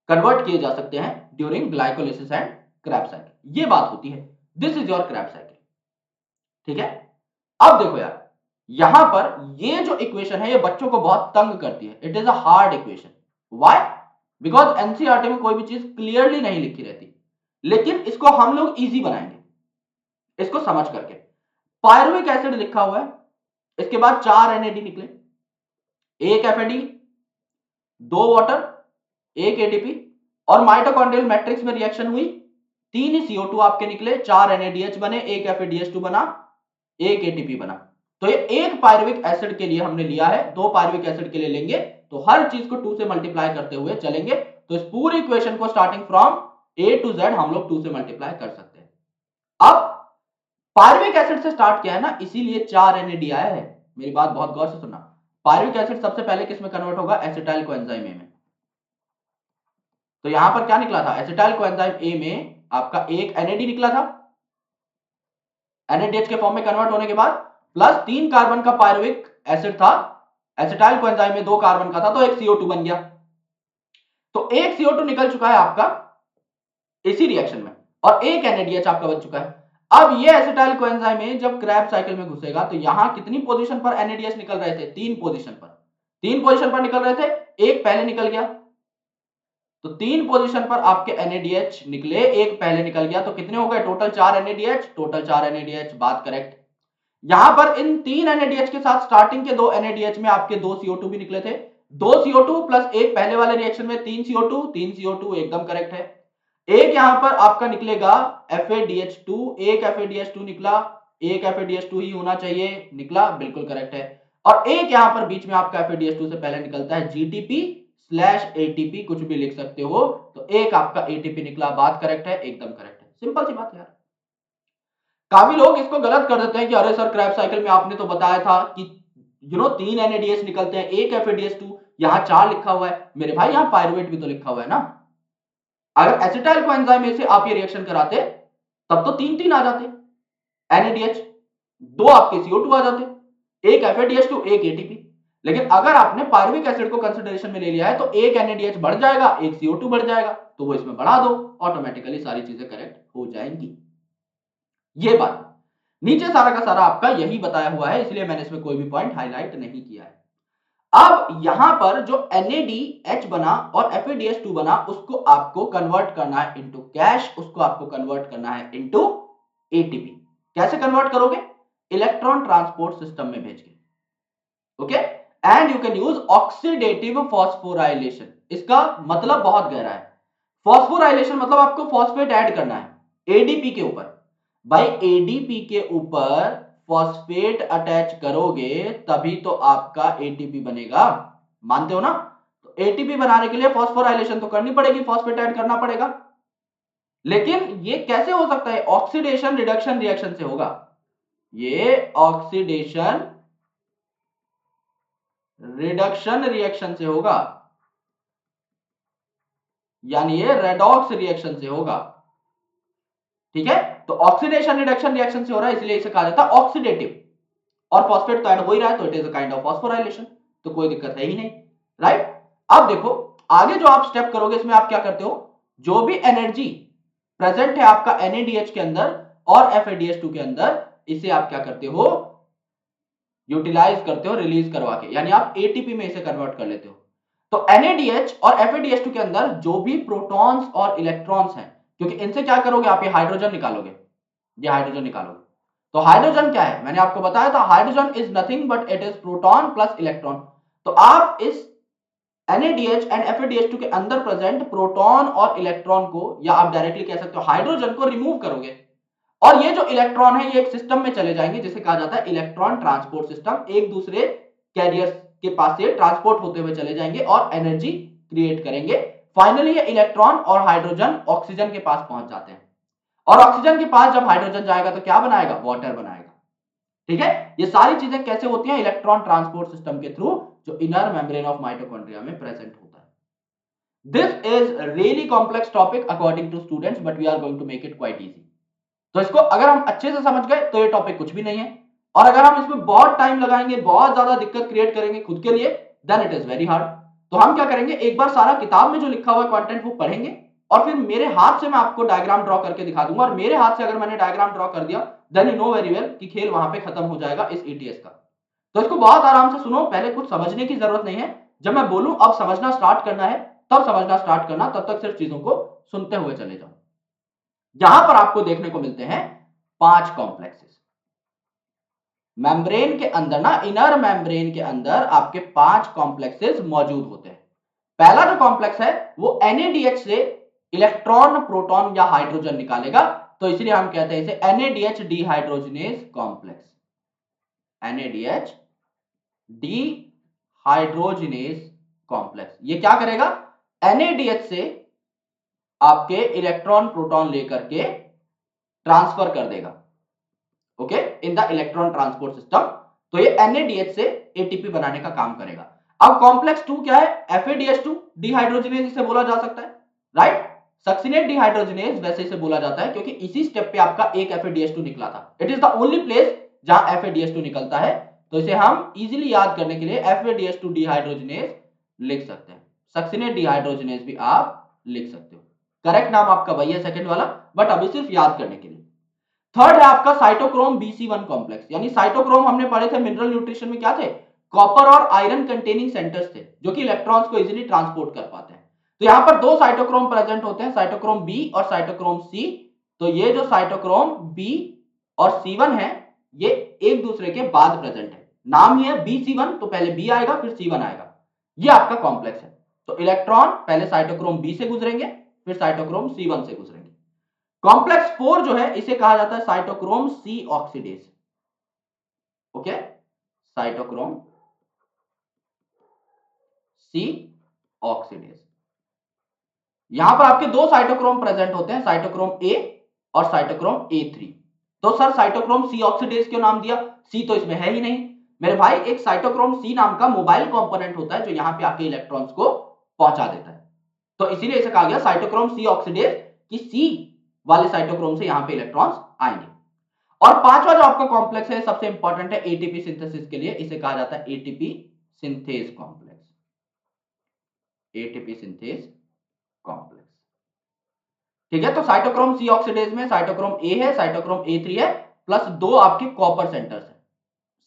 कन्वर्ट किए जा सकते हैं during glycolysis and Krebs cycle. ये बात होती है। This is your Krebs cycle. ठीक है, अब देखो यार, यहां पर ये जो इक्वेशन है ये बच्चों को बहुत तंग करती है। It is a hard equation. Why? Because NCERT में कोई भी चीज क्लियरली नहीं लिखी रहती, लेकिन इसको हम लोग इजी बनाएंगे इसको समझ करके। पायरुविक एसिड लिखा हुआ है, इसके बाद 4 एनएडी निकले, एक एफएडी, 2 वाटर, एक एटीपी, और माइटोकॉन्ड्रियल मैट्रिक्स में रिएक्शन हुई, 3 CO2 आपके निकले, 4 NADH बने, एक FADH2 बना, एक एटीपी बना। तो ये एक पायरुविक एसिड के लिए हमने लिया है, 2 पायरुविक एसिड के लिए लेंगे तो हर चीज को 2 से मल्टीप्लाई करते हुए चलेंगे। तो इस पूरी इक्वेशन को starting from A to Z हम लोग 2 से मल्टीप्लाई कर सकते हैं। अब पायरुविक एसिड से स्टार्ट किया है ना, इसीलिए 4 NAD आया है। मेरी बात बहुत गौर से सुनना। पायरुविक एसिड सबसे पहले किस में कन्वर्ट होगा? एसिटाइल कोएंजाइम ए में। तो यहां पर क्या निकला था? एसिटाइल कोएंजाइम ए में आपका एक NAD निकला था, NADH के फॉर्म में कन्वर्ट होने के बाद प्लस 3 कार्बन का पायरुविक एसिड था, एसिटाइल कोएंजाइम में 2 कार्बन का था, तो एक CO2 बन गया। तो एक CO2 निकल चुका है आपका इसी रिएक्शन में, और एक NADH आपका बन चुका है। अब ये एसिटाइल कोएंजाइम में जब क्रैब साइकिल में घुसेगा तो यहां कितनी पोजीशन पर NADH निकल रहे थे? 3 पोजीशन पर। 3 पोजीशन पर निकल रहे थे, एक पहले निकल गया, तो 3 पोजीशन पर आपके NADH निकले, एक पहले निकल गया, तो कितने हो गए टोटल? 4 NADH, टोटल 4 NADH, बात करेक्ट। यहां पर इन 3 NADH के साथ स्टार्टिंग के 2 NADH में आपके 2 CO2 भी निकले थे, 2 CO2 प्लस एक पहले वाले रिएक्शन में 3 CO2, 3 CO2 एकदम करेक्ट है। एक यहां पर आपका निकलेगा FADH2, एक FADH2 निकला, एक FADH2 ही होना चाहिए, निकला, बिल्कुल करेक्ट है। और एक यहां पर बीच में आपका FADH2 से पहले निकलता है GTP/ATP, कुछ भी लिख सकते हो, तो एक आपका ATP निकला, बात करेक्ट है, एकदम करेक्ट है। सिंपल सी बात है यार। काफी लोग इसको गलत कर देते हैं कि अरे सर क्रैब साइकिल में आपने तो बताया था कि 3 NADH निकलते हैं, एक FADH2, यहां 4 लिखा हुआ है। मेरे भाई यहां पायरुवेट भी तो लिखा हुआ है ना। अगर एसिटाइल कोएंजाइम में से आप ये रिएक्शन कराते तब तो 3 आ जाते NADH, 2 आपके CO2 आ जाते, एक FADH2, एक ATP। लेकिन अगर आपने पायरुविक एसिड को कंसिडरेशन में ले लिया है तो एक NADH बढ़ जाएगा, एक CO2 बढ़ जाएगा, तो वो इसमें बढ़ा दो, ऑटोमेटिकली सारी चीजें करेक्ट हो जाएंगी। ये बात नीचे सारा का सारा आपका यही बताया हुआ है, इसलिए मैंने इसमें कोई भी पॉइंट हाईलाइट नहीं किया है। अब यहां पर जो NADH बना और FADH2 बना, उसको आपको कन्वर्ट करना है इनटू कैश, उसको आपको कन्वर्ट करना है इनटू ATP। कैसे कन्वर्ट करोगे? इलेक्ट्रॉन ट्रांसपोर्ट सिस्टम में भेज के। Okay, and you can use oxidative phosphorylation. इसका मतलब बहुत गहरा है। फॉस्फोराइलेशन मतलब आपको फॉस्फेट ऐड करना है ADP के ऊपर। भाई ADP के ऊपर फॉस्फेट अटैच करोगे तभी तो आपका ATP बनेगा, मानते हो ना? तो ATP बनाने के लिए फॉस्फोराइलेशन तो करनी पड़ेगी, फॉस्फेट ऐड करना पड़ेगा। लेकिन ये कैसे हो सकता है? ऑक्सीडेशन रिडक्शन रिएक्शन से होगा। ये ऑक्सीडेशन रिडक्शन रिएक्शन से होगा, यानी ये रेडॉक्स रिएक्शन से होगा। ठीक है, तो ऑक्सीडेशन रिडक्शन रिएक्शन से हो रहा है, इसलिए इसे कहा जाता है ऑक्सीडेटिव। और फॉस्फेट तो ऐड हो ही रहा है, तो it is a kind of phosphorylation, तो कोई दिक्कत है ही नहीं। राइट? अब देखो आगे जो आप स्टेप करोगे, इसमें आप क्या करते हो? जो भी एनर्जी प्रेजेंट है आपका NADH के अंदर और FADH2 के अंदर, इसे आप क्या करते हो? यूटिलाइज करते हो, रिलीज करवा के, यानी आप ATP में इसे कन्वर्ट कर लेते हो। तो NADH और FADH2 के अंदर जो भी प्रोटॉन्स और इलेक्ट्रॉन्स हैं, क्योंकि इनसे क्या करोगे आप? ये हाइड्रोजन निकालोगे, ये हाइड्रोजन निकालोगे। तो हाइड्रोजन क्या है? मैंने आपको बताया था, hydrogen is nothing but it is proton plus electron. तो आप इस NADH एंड FADH2 के अंदर प्रेजेंट प्रोटॉन और इलेक्ट्रॉन को, या आप डायरेक्टली कह सकते हो हाइड्रोजन को, रिमूव करोगे। और ये जो इलेक्ट्रॉन है ये एक सिस्टम में चले जाएंगे जिसे कहा जाता है इलेक्ट्रॉन ट्रांसपोर्ट सिस्टम। एक दूसरे कैरियर्स के पास से ट्रांसपोर्ट होते हुए चले जाएंगे और एनर्जी क्रिएट करेंगे। फाइनली ये इलेक्ट्रॉन और हाइड्रोजन ऑक्सीजन के पास पहुंच जाते हैं, और ऑक्सीजन के पास जब हाइड्रोजन जाएगा तो क्या बनाएगा? वाटर बनाएगा। ठीक है, ये सारी चीजें कैसे होती हैं? इलेक्ट्रॉन ट्रांसपोर्ट सिस्टम के थ्रू, जो इनर मेम्ब्रेन ऑफ माइटोकॉन्ड्रिया में प्रेजेंट होता है। This is really complex topic according to students, but we are going to make it quite easy. तो इसको अगर हम अच्छे से समझ गए तो ये टॉपिक कुछ भी नहीं है, और अगर हम इसमें बहुत टाइम लगाएंगे, बहुत ज्यादा दिक्कत क्रिएट करेंगे खुद के लिए, then it is very hard. तो हम क्या करेंगे? एक बार सारा किताब में जो लिखा हुआ कंटेंट वो पढ़ेंगे, और फिर मेरे हाथ से मैं आपको डायग्राम ड्रॉ करके दिखा दूंगा, और मेरे हाथ से अगर मैंने डायग्राम ड्रॉ कर दिया then you know very well कि खेल वहां पे खत्म हो जाएगा इस ईटीएस का। तो इसको बहुत आराम से सुनो, पहले कुछ समझने की जरूरत नहीं है, जब मैं बोलूं अब समझना स्टार्ट करना है तब समझना स्टार्ट करना, तब तक सिर्फ चीजों को सुनते हुए चले जाओ। यहां पर आपको देखने को मिलते हैं 5 कॉम्प्लेक्सेस मेम्ब्रेन के अंदर ना, इनर मेम्ब्रेन के अंदर आपके 5 कॉम्प्लेक्सेस मौजूद होते हैं। पहला जो कॉम्प्लेक्स है वो NADH से इलेक्ट्रॉन, प्रोटॉन या हाइड्रोजन निकालेगा, तो इसलिए हम कहते हैं इसे NADH dehydrogenase complex. NADH dehydrogenase complex ये क्या करेगा, NADH से आपके इलेक्ट्रॉन प्रोटॉन लेकर के ट्रांसफर कर देगा, okay, in the electron transport system. तो ये NADH से ATP बनाने का काम करेगा। अब कॉम्प्लेक्स 2 क्या है, FADH2 डिहाइड्रोजनेज इसे बोला जा सकता है, राइट। सक्सिनेट डिहाइड्रोजनेज वैसे इसे बोला जाता है क्योंकि इसी स्टेप पे आपका एक FADH2 निकला था। It is the only place जहां FADH2 निकलता है, तो इसे हम इजीली याद करने के लिए FADH2 डिहाइड्रोजनेज लिख सकते हैं। सक्सिनेट डिहाइड्रोजनेज भी आप लिख सकते हो। करेक्ट नाम आपका वही है सेकंड वाला, बट अभी सिर्फ याद करने के लिए। थर्ड है आपका साइटोक्रोम BC1 कॉम्प्लेक्स, यानी साइटोक्रोम हमने पढ़े थे मिनरल न्यूट्रिशन में, क्या थे, कॉपर और आयरन कंटेनिंग सेंटर्स थे जो कि इलेक्ट्रॉन्स को इजीली ट्रांसपोर्ट कर पाते हैं। तो यहां पर 2 साइटोक्रोम प्रेजेंट होते हैं, साइटोक्रोम B और साइटोक्रोम C। तो ये जो साइटोक्रोम B और C1 है ये एक दूसरे के बाद प्रेजेंट है, नाम ही है BC1, तो पहले B आएगा फिर C1 आएगा, ये आपका कॉम्प्लेक्स है। तो इलेक्ट्रॉन पहले साइटोक्रोम B से गुजरेंगे फिर साइटोक्रोम C1 से गुजरेंगे। कॉम्प्लेक्स 4 जो है इसे कहा जाता है cytochrome C oxidase, okay, cytochrome C oxidase. यहां पर आपके 2 साइटोक्रोम प्रेजेंट होते हैं, साइटोक्रोम A और साइटोक्रोम A3। तो सर साइटोक्रोम C ऑक्सीडेज क्यों नाम दिया, C तो इसमें है ही नहीं। मेरे भाई एक साइटोक्रोम C नाम का मोबाइल कंपोनेंट होता है जो यहां पे आके इलेक्ट्रॉन्स को पहुंचा देता है, तो इसीलिए इसे कहा गया साइटोक्रोम C ऑक्सीडेज कि C वाले साइटोक्रोम से यहां पे इलेक्ट्रॉन्स आएंगे। और पांचवा जो आपका कॉम्प्लेक्स है सबसे इंपॉर्टेंट है एटीपी सिंथेसिस के लिए, इसे कहा जाता है ATP synthase complex, ATP synthase complex. ठीक है, तो साइटोक्रोम सी ऑक्सीडेज में साइटोक्रोम ए है, साइटोक्रोम ए3 है, प्लस 2 आपके कॉपर सेंटर्स है।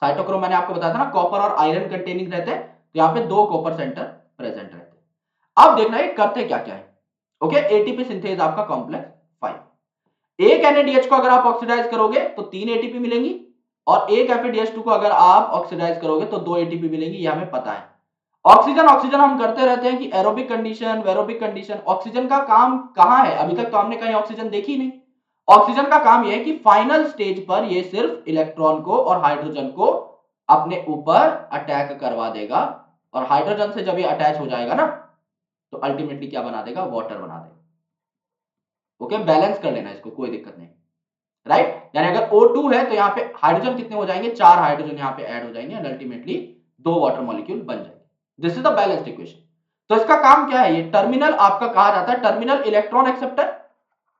साइटोक्रोम मैंने आपको बताया था ना कॉपर और आयरन कंटेनिंग रहते हैं, तो यहां पे 2 कॉपर सेंटर प्रेजेंट रहते हैं। अब देखना है करते क्या क्या है, ओके। एटीपी सिंथेज आपका कॉम्प्लेक्स 5। एक NADH को अगर आप ऑक्सीडाइज करोगे तो 3 ATP मिलेंगी, और एक FADH2 को अगर आप ऑक्सीडाइज करोगे तो 2 ATP मिलेंगी, ये हमें पता है। ऑक्सीजन ऑक्सीजन हम करते रहते हैं कि एरोबिक कंडीशन, वेरोबिक कंडीशन, ऑक्सीजन का काम कहां है, अभी तक तो हमने कहीं ऑक्सीजन देखी नहीं। ऑक्सीजन का काम यह है कि फाइनल स्टेज पर ये सिर्फ इलेक्ट्रॉन को और हाइड्रोजन को अपने ऊपर अटैक करवा देगा, और हाइड्रोजन से जब ये अटैच हो जाएगा ना तो अल्टीमेटली क्या बना देगा, वाटर बना देगा, ओके। बैलेंस कर लेना इसको, कोई दिक्कत नहीं, राइट। यानी अगर O2 है तो यहां पे हाइड्रोजन कितने हो जाएंगे, 4 हाइड्रोजन यहां पे ऐड हो जाएंगे, एंड अल्टीमेटली 2 वाटर मॉलिक्यूल बन जाएंगे। This is the balanced equation. तो इसका काम क्या है, ये टर्मिनल आपका कहा जाता है टर्मिनल इलेक्ट्रॉन एक्सेप्टर,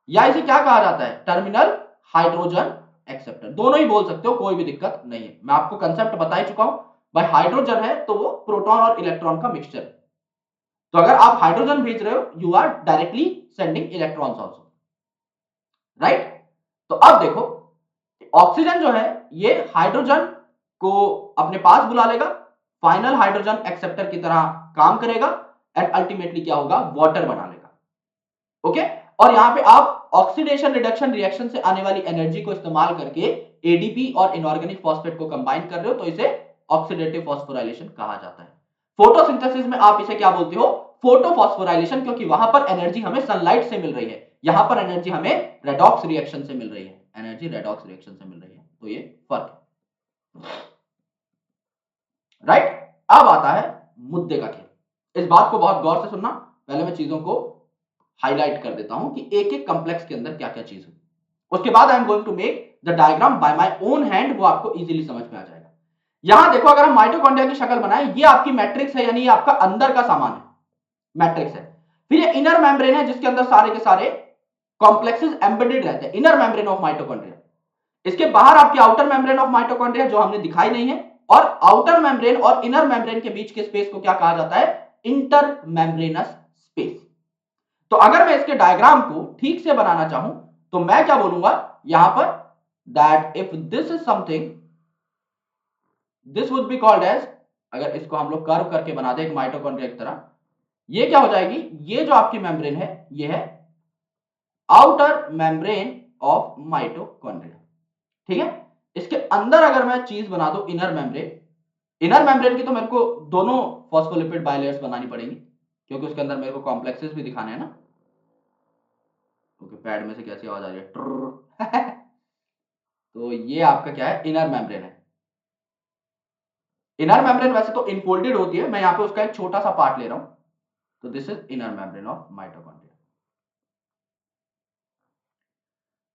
या इसे क्या कहा जाता है, टर्मिनल हाइड्रोजन एक्सेप्टर, दोनों ही बोल सकते हो, कोई भी दिक्कत नहीं है। मैं आपको कंसेप्ट बता ही चुका हूं भाई, हाइड्रोजन है तो वो प्रोटॉन और इलेक्ट्रॉन का मिक्सचर है, तो अगर आप हाइड्रोजन भेज रहे हो you are directly sending electrons also, right. तो अब देखो ऑक्सीजन जो है ये हाइड्रोजन को अपने पास बुला लेगा, फाइनल हाइड्रोजन एक्सेप्टर की तरह काम करेगा, एंड अल्टीमेटली क्या होगा, वाटर बना लेगा, ओके। और यहां पे आप ऑक्सीडेशन रिडक्शन रिएक्शन से आने वाली एनर्जी को इस्तेमाल करके एडीपी और इनऑर्गेनिक फॉस्फेट को कंबाइन कर रहे हो, तो इसे ऑक्सीडेटिव फॉस्फोराइलेशन कहा जाता है। फोटोसिंथेसिस में आप इसे क्या बोलते हो, फोटोफॉस्फोराइलेशन, क्योंकि वहां पर एनर्जी हमें सनलाइट से मिल रही है, यहां पर एनर्जी हमें रेडॉक्स रिएक्शन से मिल रही है, एनर्जी रेडॉक्स रिएक्शन से मिल रही है, तो ये फर्क है, राइट। अब आता है मुद्दे का खेल, इस बात को बहुत गौर से सुनना, पहले मैं चीजों को हाईलाइट कर देता हूं कि एक एक कंप्लेक्स के अंदर क्या क्या चीज है, उसके बाद I am going to make the diagram by my own hand, वो आपको इजीली समझ में आ जाएगा। यहां देखो अगर हम माइटोकॉन्ड्रिया की शक्ल बनाए, ये आपकी मैट्रिक्स है, यानी ये आपका अंदर का सामान है, मैट्रिक्स है। फिर ये इनर मेम्ब्रेन है जिसके अंदर सारे के सारे कॉम्प्लेक्सेस एम्बेडेड रहते हैं, इनर मेम्ब्रेन ऑफ माइटोकॉन्ड्रिया। इसके बाहर आपकी आउटर मेम्ब्रेन ऑफ माइटोकॉन्ड्रिया जो हमने दिखाई नहीं है, और आउटर मेम्ब्रेन और इनर मेम्ब्रेन के बीच के स्पेस को क्या कहा जाता है, इंटर मेम्ब्रेनस स्पेस। तो अगर मैं इसके डायग्राम को ठीक से बनाना चाहूं तो मैं क्या बोलूंगा यहां पर, that if this is something, this would be called as, अगर इसको हम लोग कर्व करके बना दे एक माइटोकॉन्ड्रिया की तरह, ये क्या हो जाएगी, ये जो आपकी मेम्ब्रेन है ये है आउटर मेम्ब्रेन ऑफ माइटोकॉन्ड्रिया। ठीक है, इसके अंदर अगर मैं चीज बना दूं इनर मेम्ब्रेन, इनर मेम्ब्रेन की तो मेरे को दोनों फॉस्फोलिपिड बाइलेयर्स बनानी पड़ेगी क्योंकि उसके अंदर मेरे को कॉम्प्लेक्सेस भी दिखाने हैं ना। ओके, पैड में से कैसी आवाज आ रही है तो ये आपका क्या है, इनर मेम्ब्रेन है। इनर मेम्ब्रेन वैसे तो इनफोल्डेड होती है, मैं यहां पे उसका एक छोटा सा पार्ट ले रहा हूं, तो this is inner membrane of mitochondria.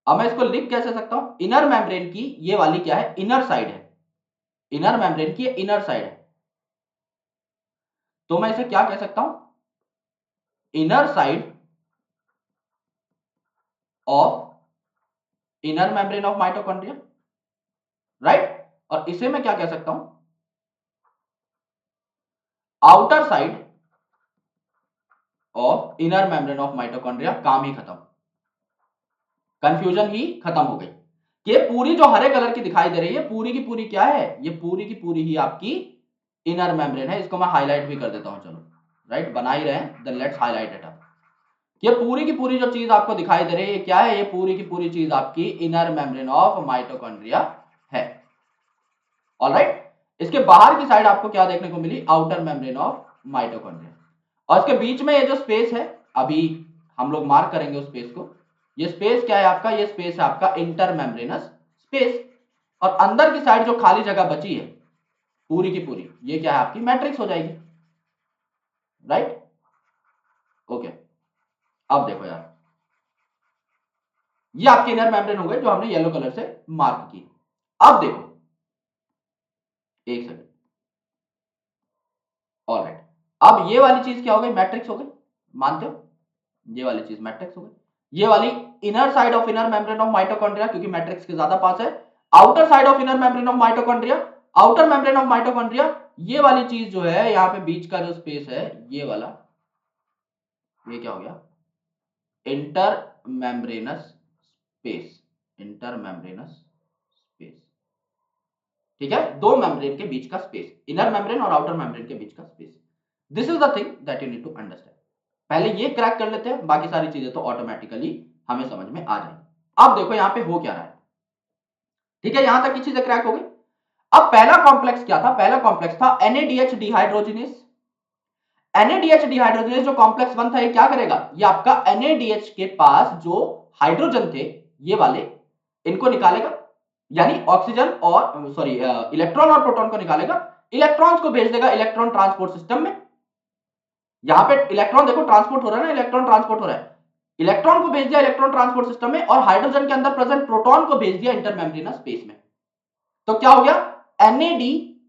अब मैं इसको लिख कैसे सकता हूं, इनर मेम्ब्रेन की ये वाली क्या है, इनर साइड है, इनर मेम्ब्रेन की इनर साइड है, तो मैं इसे क्या कह सकता हूं, inner side of inner membrane of mitochondria, right. और इसे मैं क्या कह सकता हूं, outer side of inner membrane of mitochondria. काम ही खत्म, कंफ्यूजन ही खत्म हो गई। ये पूरी जो हरे कलर की दिखाई दे रही है पूरी की पूरी क्या है, ये पूरी की पूरी ही आपकी इनर मेम्ब्रेन है। इसको मैं हाईलाइट भी कर देता हूं, चलो राइट, बना ही रहे हैं, then let's highlight it up. ये पूरी की पूरी जो चीज आपको दिखाई दे रही है क्या है, ये पूरी की पूरी चीज आपकी इनर मेम्ब्रेन ऑफ माइटोकॉन्ड्रिया है। ऑलराइट, इसके बाहर की साइड आपको क्या देखने को मिली, आउटर मेम्ब्रेन ऑफ माइटोकॉन्ड्रिया। और इसके बीच में ये जो स्पेस है, अभी हम लोग मार्क करेंगे उस स्पेस को। ये स्पेस क्या है आपका, ये स्पेस है आपका इंटर मेम्ब्रेनस स्पेस। और अंदर की साइड जो खाली जगह बची है पूरी की पूरी, ये क्या है आपकी मैट्रिक्स हो जाएगी, राइट। ओके, अब देखो यार, ये आपके इनर मेम्ब्रेन हो गए जो हमने येलो कलर से मार्क की। अब देखो, एक सेकंड, ऑलराइट, अब ये वाली चीज क्या हो गई, मैट्रिक्स हो गई, मानते हो, ये वाली चीज मैट्रिक्स हो गई। ये वाली inner side of inner membrane of mitochondria, क्योंकि मैट्रिक्स के ज्यादा पास है। Outer side of inner membrane of mitochondria, outer membrane of mitochondria, ये वाली चीज जो है यहाँ पे बीच का जो स्पेस है ये वाला, ये क्या हो गया, inter membranous space, inter membranous space. ठीक है, दो मेम्ब्रेन के बीच का स्पेस, इनर मेम्ब्रेन और आउटर मेम्ब्रेन के बीच का space. This is the thing that you need to understand. पहले ये क्रैक कर लेते हैं, बाकी सारी चीजें तो ऑटोमेटिकली हमें समझ में आ जाएंगी। अब देखो यहां पे हो क्या रहा है, ठीक है, यहां तक की चीजें क्रैक हो गई। अब पहला कॉम्प्लेक्स क्या था, पहला कॉम्प्लेक्स था NADH डिहाइड्रोजिनेस। NADH डिहाइड्रोजिनेस जो कॉम्प्लेक्स 1 था, ये क्या करेगा, ये आपका NADH के पास जो हाइड्रोजन थे ये वाले, इनको निकालेगा, यानी ऑक्सीजन और सॉरी इलेक्ट्रॉन और प्रोटॉन को निकालेगा, इलेक्ट्रॉन्स को भेज देगा इलेक्ट्रॉन ट्रांसपोर्ट सिस्टम में। यहां पे इलेक्ट्रॉन देखो ट्रांसपोर्ट हो रहा है ना, इलेक्ट्रॉन ट्रांसपोर्ट हो रहा है, इलेक्ट्रॉन को भेज दिया इलेक्ट्रॉन ट्रांसपोर्ट सिस्टम में, और हाइड्रोजन के अंदर प्रेजेंट प्रोटॉन को भेज दिया इंटरमेम्ब्रेनस स्पेस में। तो क्या हो गया, NAD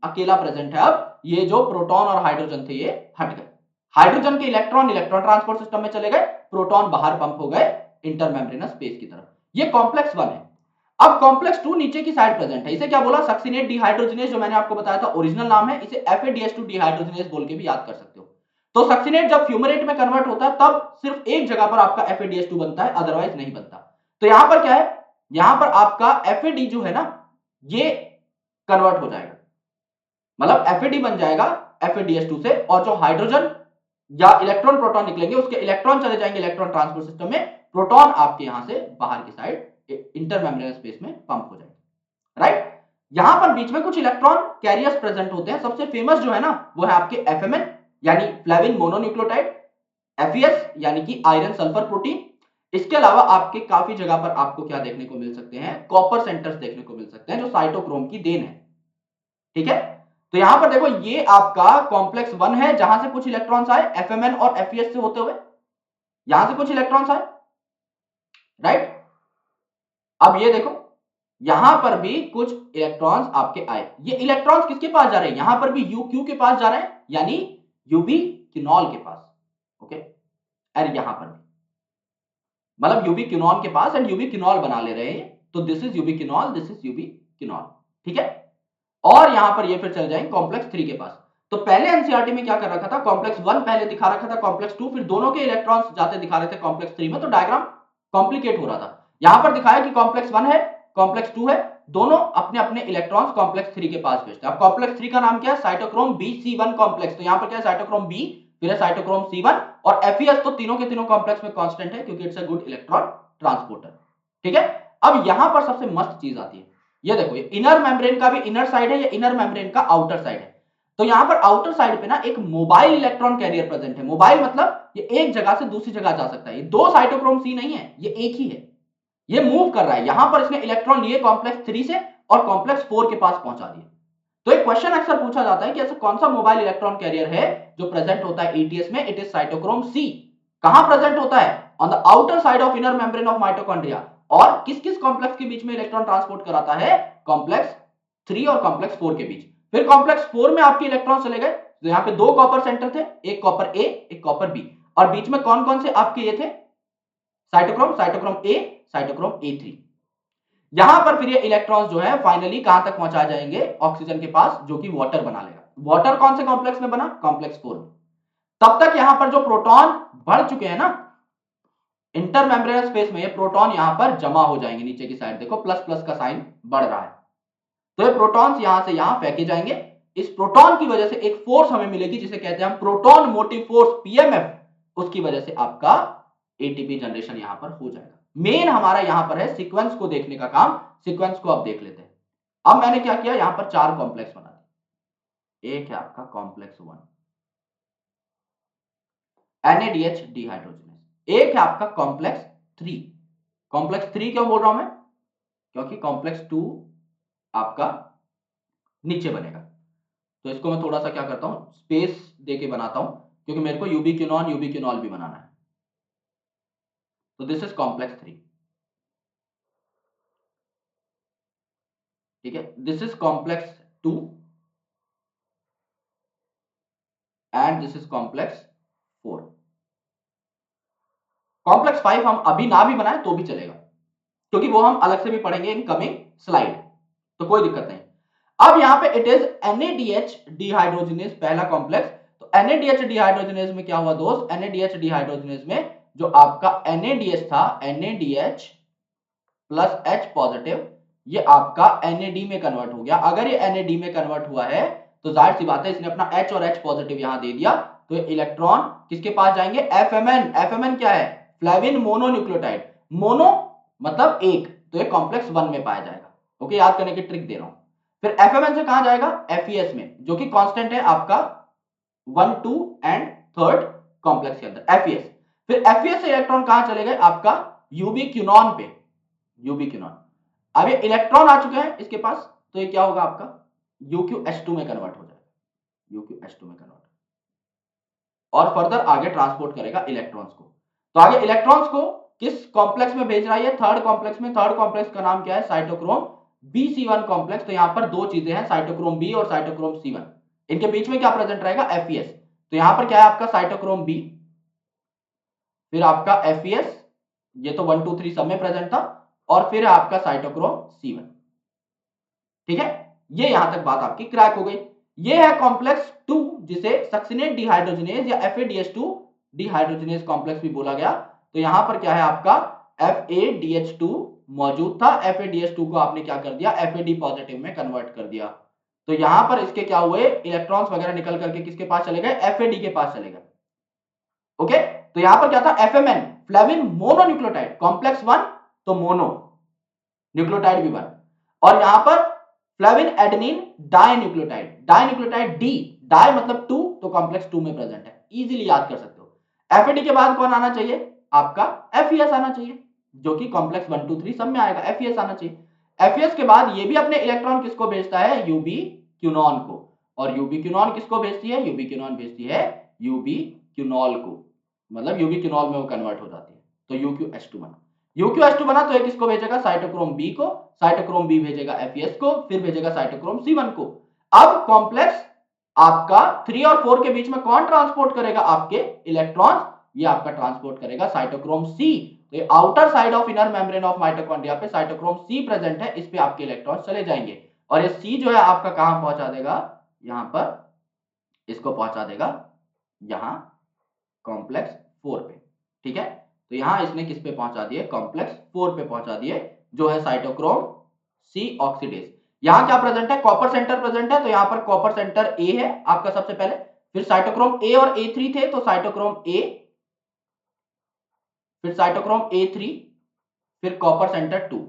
अकेला प्रेजेंट है, अब ये जो प्रोटॉन और हाइड्रोजन थे ये हट गए, हाइड्रोजन के इलेक्ट्रॉन इलेक्ट्रॉन ट्रांसपोर्ट सिस्टम में चले गए, प्रोटॉन बाहर पंप हो गए इंटरमेम्ब्रेनस स्पेस की तरफ। ये कॉम्प्लेक्स 1 है। अब कॉम्प्लेक्स 2 नीचे की साइड प्रेजेंट है, इसे क्या बोला, सक्सिनेट डिहाइड्रोजिनेस, जो मैंने आपको बताया था ओरिजिनल नाम है, इसे FADH2 डिहाइड्रोजिनेस बोल के भी याद कर सकते हो। तो सक्सिनेट जब फ्यूमरेट में कन्वर्ट होता है तब सिर्फ एक जगह पर आपका FADH2 बनता है, अदरवाइज नहीं बनता। तो यहां पर क्या है, यहां पर आपका FAD जो है ना ये कन्वर्ट हो जाएगा, मतलब FAD बन जाएगा FADH2 से, और जो हाइड्रोजन या इलेक्ट्रॉन प्रोटॉन निकलेंगे उसके इलेक्ट्रॉन चले जाएंगे इलेक्ट्रॉन ट्रांसपोर्ट सिस्टम में, प्रोटॉन आपके यहां से बाहर की साइड इंटरमेम्ब्रेनस स्पेस में पंप हो जाएंगे, राइट। यहां पर बीच में कुछ इलेक्ट्रॉन कैरियर्स प्रेजेंट होते हैं, सबसे फेमस जो है ना वो है आपके FMN यानी फ्लेविन मोनोन्यूक्लियोटाइड, FES यानी कि आयरन सल्फर प्रोटीन। इसके अलावा आपके काफी जगह पर आपको क्या देखने को मिल सकते हैं, कॉपर सेंटर्स देखने को मिल सकते हैं जो साइटोक्रोम की देन है। ठीक है, तो यहां पर देखो ये आपका कॉम्प्लेक्स 1 है जहां से कुछ इलेक्ट्रॉन्स आए FMN और FES से होते हुए, यहां से कुछ इलेक्ट्रॉन्स आए, राइट। अब ये देखो यहां पर भी कुछ इलेक्ट्रॉन्स आपके आए, ये इलेक्ट्रॉन्स किसके पास जा रहे हैं, यहां पर भी UQ के पास जा रहे हैं, यानी यूबिक्विनॉल के पास। ओके, और यहां पर भी मतलब यूबिक्विनॉन के पास, एंड यूबिक्विनॉल बना ले रहे हैं, तो दिस इज यूबिक्विनॉल, दिस इज यूबिक्विनॉल। ठीक है, और यहां पर ये फिर चल जाएंगे कॉम्प्लेक्स 3 के पास। तो पहले एनसीईआरटी में क्या कर रखा था, कॉम्प्लेक्स 1 पहले दिखा रखा था, कॉम्प्लेक्स 2 फिर दोनों के इलेक्ट्रॉन्स जाते दिखा रहे थे कॉम्प्लेक्स 3 में, तो डायग्राम कॉम्प्लिकेट हो रहा था। यहां पर दिखाया कि कॉम्प्लेक्स 1 है, कॉम्प्लेक्स 2 है, दोनों अपने अपने इलेक्ट्रॉन्स कॉम्प्लेक्स 3 के पास भेजते हैं। अब कॉम्प्लेक्स 3 का नाम क्या है, साइटोक्रोम BC1 कॉम्प्लेक्स। तो यहां पर क्या है, साइटोक्रोम B, फिर है साइटोक्रोम C1 और FeS, तो तीनों के तीनों कॉम्प्लेक्स में कांस्टेंट है क्योंकि it's a good electron transporter. ठीक है, अब यहां पर सबसे मस्त चीज आती है, ये देखो, ये इनर मेम्ब्रेन का भी इनर साइड है, ये इनर मेम्ब्रेन का आउटर साइड है। तो यहां पर आउटर साइड पे ना एक मोबाइल इलेक्ट्रॉन कैरियर प्रेजेंट है। मोबाइल मतलब ये एक जगह से दूसरी जगह जा सकता है। ये दो साइटोक्रोम C नहीं है, ये एक ही है, ये मूव कर रहा है। यहां पर इसने इलेक्ट्रॉन लिए कॉम्प्लेक्स 3 से और कॉम्प्लेक्स 4 के पास पहुंचा दिए। तो एक क्वेश्चन अक्सर पूछा जाता है कि ऐसा कौन सा मोबाइल इलेक्ट्रॉन कैरियर है जो प्रेजेंट होता है ईटीएस में, इट इज साइटोक्रोम C। कहां प्रेजेंट होता है, on the outer side of inner membrane of mitochondria. और किस किस कॉम्प्लेक्स के बीच में इलेक्ट्रॉन ट्रांसपोर्ट कराता है, कॉम्प्लेक्स 3 और कॉम्प्लेक्स 4 के बीच। फिर कॉम्प्लेक्स 4 में आपके इलेक्ट्रॉन चले गए, तो यहां पे दो कॉपर सेंटर थे, एक कॉपर A एक कॉपर B, और बीच में कौन कौन से आपके ये थे, cytochrome, cytochrome A, cytochrome A3। यहां पर फिर ये इलेक्ट्रॉन्स जो है फाइनली कहां तक पहुंचा जाएंगे, ऑक्सीजन के पास, जो कि वाटर बना लेगा। वाटर कौन से कॉम्प्लेक्स में बना, कॉम्प्लेक्स 4 में। तब तक यहां पर जो प्रोटॉन बढ़ चुके हैं ना इंटर मेम्ब्रेनस स्पेस में, ये प्रोटॉन यहां पर जमा हो जाएंगे नीचे की साइड, देखो प्लस प्लस का साइन बढ़ रहा है। तो ये प्रोटॉन्स यहां से यहां फेंके जाएंगे। इस प्रोटॉन की वजह से एक फोर्स हमें मिलेगी जिसे कहते हैं हम प्रोटॉन मोटिव फोर्स, पीएमएफ। उसकी वजह से आपका एटीपी जनरेशन यहां पर हो जाएगा। मेन हमारा यहां पर है सीक्वेंस को देखने का काम। सीक्वेंस को अब देख लेते हैं। अब मैंने क्या किया, यहां पर चार कॉम्प्लेक्स बना दिए। एक है आपका कॉम्प्लेक्स 1, NADH डिहाइड्रोजनेस। एक है आपका कॉम्प्लेक्स 3। कॉम्प्लेक्स 3 क्यों बोल रहा हूं मैं, क्योंकि कॉम्प्लेक्स 2 आपका नीचे बनेगा। तो इसको मैं थोड़ा सा क्या करता हूं, स्पेस देके बनाता हूं, क्योंकि मेरे को यूबिक्विनॉन यूबिक्विनॉल भी बनाना है। तो दिस इज कॉम्प्लेक्स 3। ठीक है, this is complex 2 and this is complex 4। Complex 5 हम अभी ना भी बनाए तो भी चलेगा, क्योंकि वो हम अलग से भी पढ़ेंगे इन कमिंग स्लाइड, तो कोई दिक्कत नहीं। अब यहां पे इट इज NADH डिहाइड्रोजनेस पहला कॉम्प्लेक्स। तो NADH डिहाइड्रोजनेस में क्या हुआ दोस्त, NADH डिहाइड्रोजनेस में जो आपका NADH था, NADH प्लस H पॉजिटिव, ये आपका NAD में कन्वर्ट हो गया। अगर ये NAD में कन्वर्ट हुआ है तो जाहिर सी बात है इसने अपना H और H पॉजिटिव यहां दे दिया, तो इलेक्ट्रॉन किसके पास जाएंगे, FMN। FMN क्या है, फ्लेविन मोनोन्यूक्लियोटाइड। मोनो मतलब एक, तो ये कॉम्प्लेक्स 1 में पाया जाएगा। ओके, याद करने की ट्रिक दे रहा हूं। फिर FMN से कहां जाएगा, FES में, जो कि कांस्टेंट है आपका 1 2 एंड थर्ड कॉम्प्लेक्स के अंदर, FES। फिर FES से इलेक्ट्रॉन कहां चले गए, आपका यूबिक्विनॉन पे, यूबिक्विनॉन। अब ये इलेक्ट्रॉन आ चुके हैं इसके पास, तो ये क्या होगा आपका UqH2 में कन्वर्ट हो जाएगा, UqH2 में कन्वर्ट, और फर्दर आगे ट्रांसपोर्ट करेगा इलेक्ट्रॉन्स को। तो आगे इलेक्ट्रॉन्स को किस कॉम्प्लेक्स में भेज रहा है, थर्ड कॉम्प्लेक्स में। थर्ड कॉम्प्लेक्स का नाम क्या है, साइटोक्रोम BC1 कॉम्प्लेक्स। तो यहां पर दो चीजें हैं, साइटोक्रोम B और साइटोक्रोम C1। इनके बीच में क्या प्रेजेंट रहेगा, FES। तो यहां पर क्या है आपका साइटोक्रोम B, फिर आपका FES, ये तो 1 2 3 सब में प्रेजेंट था, और फिर आपका साइटोक्रोम C1। ठीक है, ये यहां तक बात आपकी क्रैक हो गई। ये है कॉम्प्लेक्स 2, जिसे सक्सिनेट डिहाइड्रोजनेज या FADH2 डिहाइड्रोजनेज कॉम्प्लेक्स भी बोला गया। तो यहां पर क्या है आपका FADH2 मौजूद था, FADH2 को आपने क्या कर दिया, FAD पॉजिटिव में कन्वर्ट कर दिया। तो यहां पर इसके क्या हुए, इलेक्ट्रॉन्स वगैरह निकल करके किसके पास चले गए, FAD के पास चले गए। ओके, तो यहां पर क्या था, FMN फ्लेविन मोनोन्यूक्लियोटाइड, कॉम्प्लेक्स 1 तो मोनो, न्यूक्लियोटाइड भी 1, और यहां पर flavin adenine dinucleotide, dinucleotide D, di मतलब 2, तो कॉम्प्लेक्स 2 में प्रेजेंट है, इजीली याद कर सकते हो। FAD के बाद कौन आना चाहिए, आपका FES आना चाहिए, जो कि कॉम्प्लेक्स 1 2 3 सब में आएगा, FES आना चाहिए। FES के बाद ये भी अपने इलेक्ट्रॉन किसको भेजता है, यूबिक्विनॉन को, और यूबिक्विनॉन किसको भेजती है, यूबिक्विनॉन भेजती है यूबिक्विनॉल को, मतलब यूबिक्विनॉल में वो कन्वर्ट हो जाती है। तो UqH2 बना, UqH2 बना, तो ये किसको भेजेगा, साइटोक्रोम B को, साइटोक्रोम B भेजेगा FES को, फिर भेजेगा साइटोक्रोम C1 को। अब कॉम्प्लेक्स आपका 3 और 4 के बीच में कौन ट्रांसपोर्ट करेगा, आपके इलेक्ट्रॉन्स, ये आपका ट्रांसपोर्ट करेगा साइटोक्रोम C। तो ये outer side of inner membrane of mitochondria पे साइटोक्रोम C प्रेजेंट है, इस पे आपके इलेक्ट्रॉन्स चले जाएंगे, और ये C जो है आपका कहां पहुंचा देगा, यहां पर इसको पहुंचा देगा यहां कॉम्प्लेक्स 4 पे, ठीक है। तो यहां इसने किस पे पहुंचा दिए, कॉम्प्लेक्स 4 पे पहुंचा दिए, जो है साइटोक्रोम सी ऑक्सीडेज। यहां क्या प्रेजेंट है, कॉपर सेंटर प्रेजेंट है, तो यहां पर कॉपर सेंटर ए है आपका सबसे पहले, फिर साइटोक्रोम ए और A3 थे, तो साइटोक्रोम ए, फिर साइटोक्रोम A3, फिर कॉपर सेंटर 2,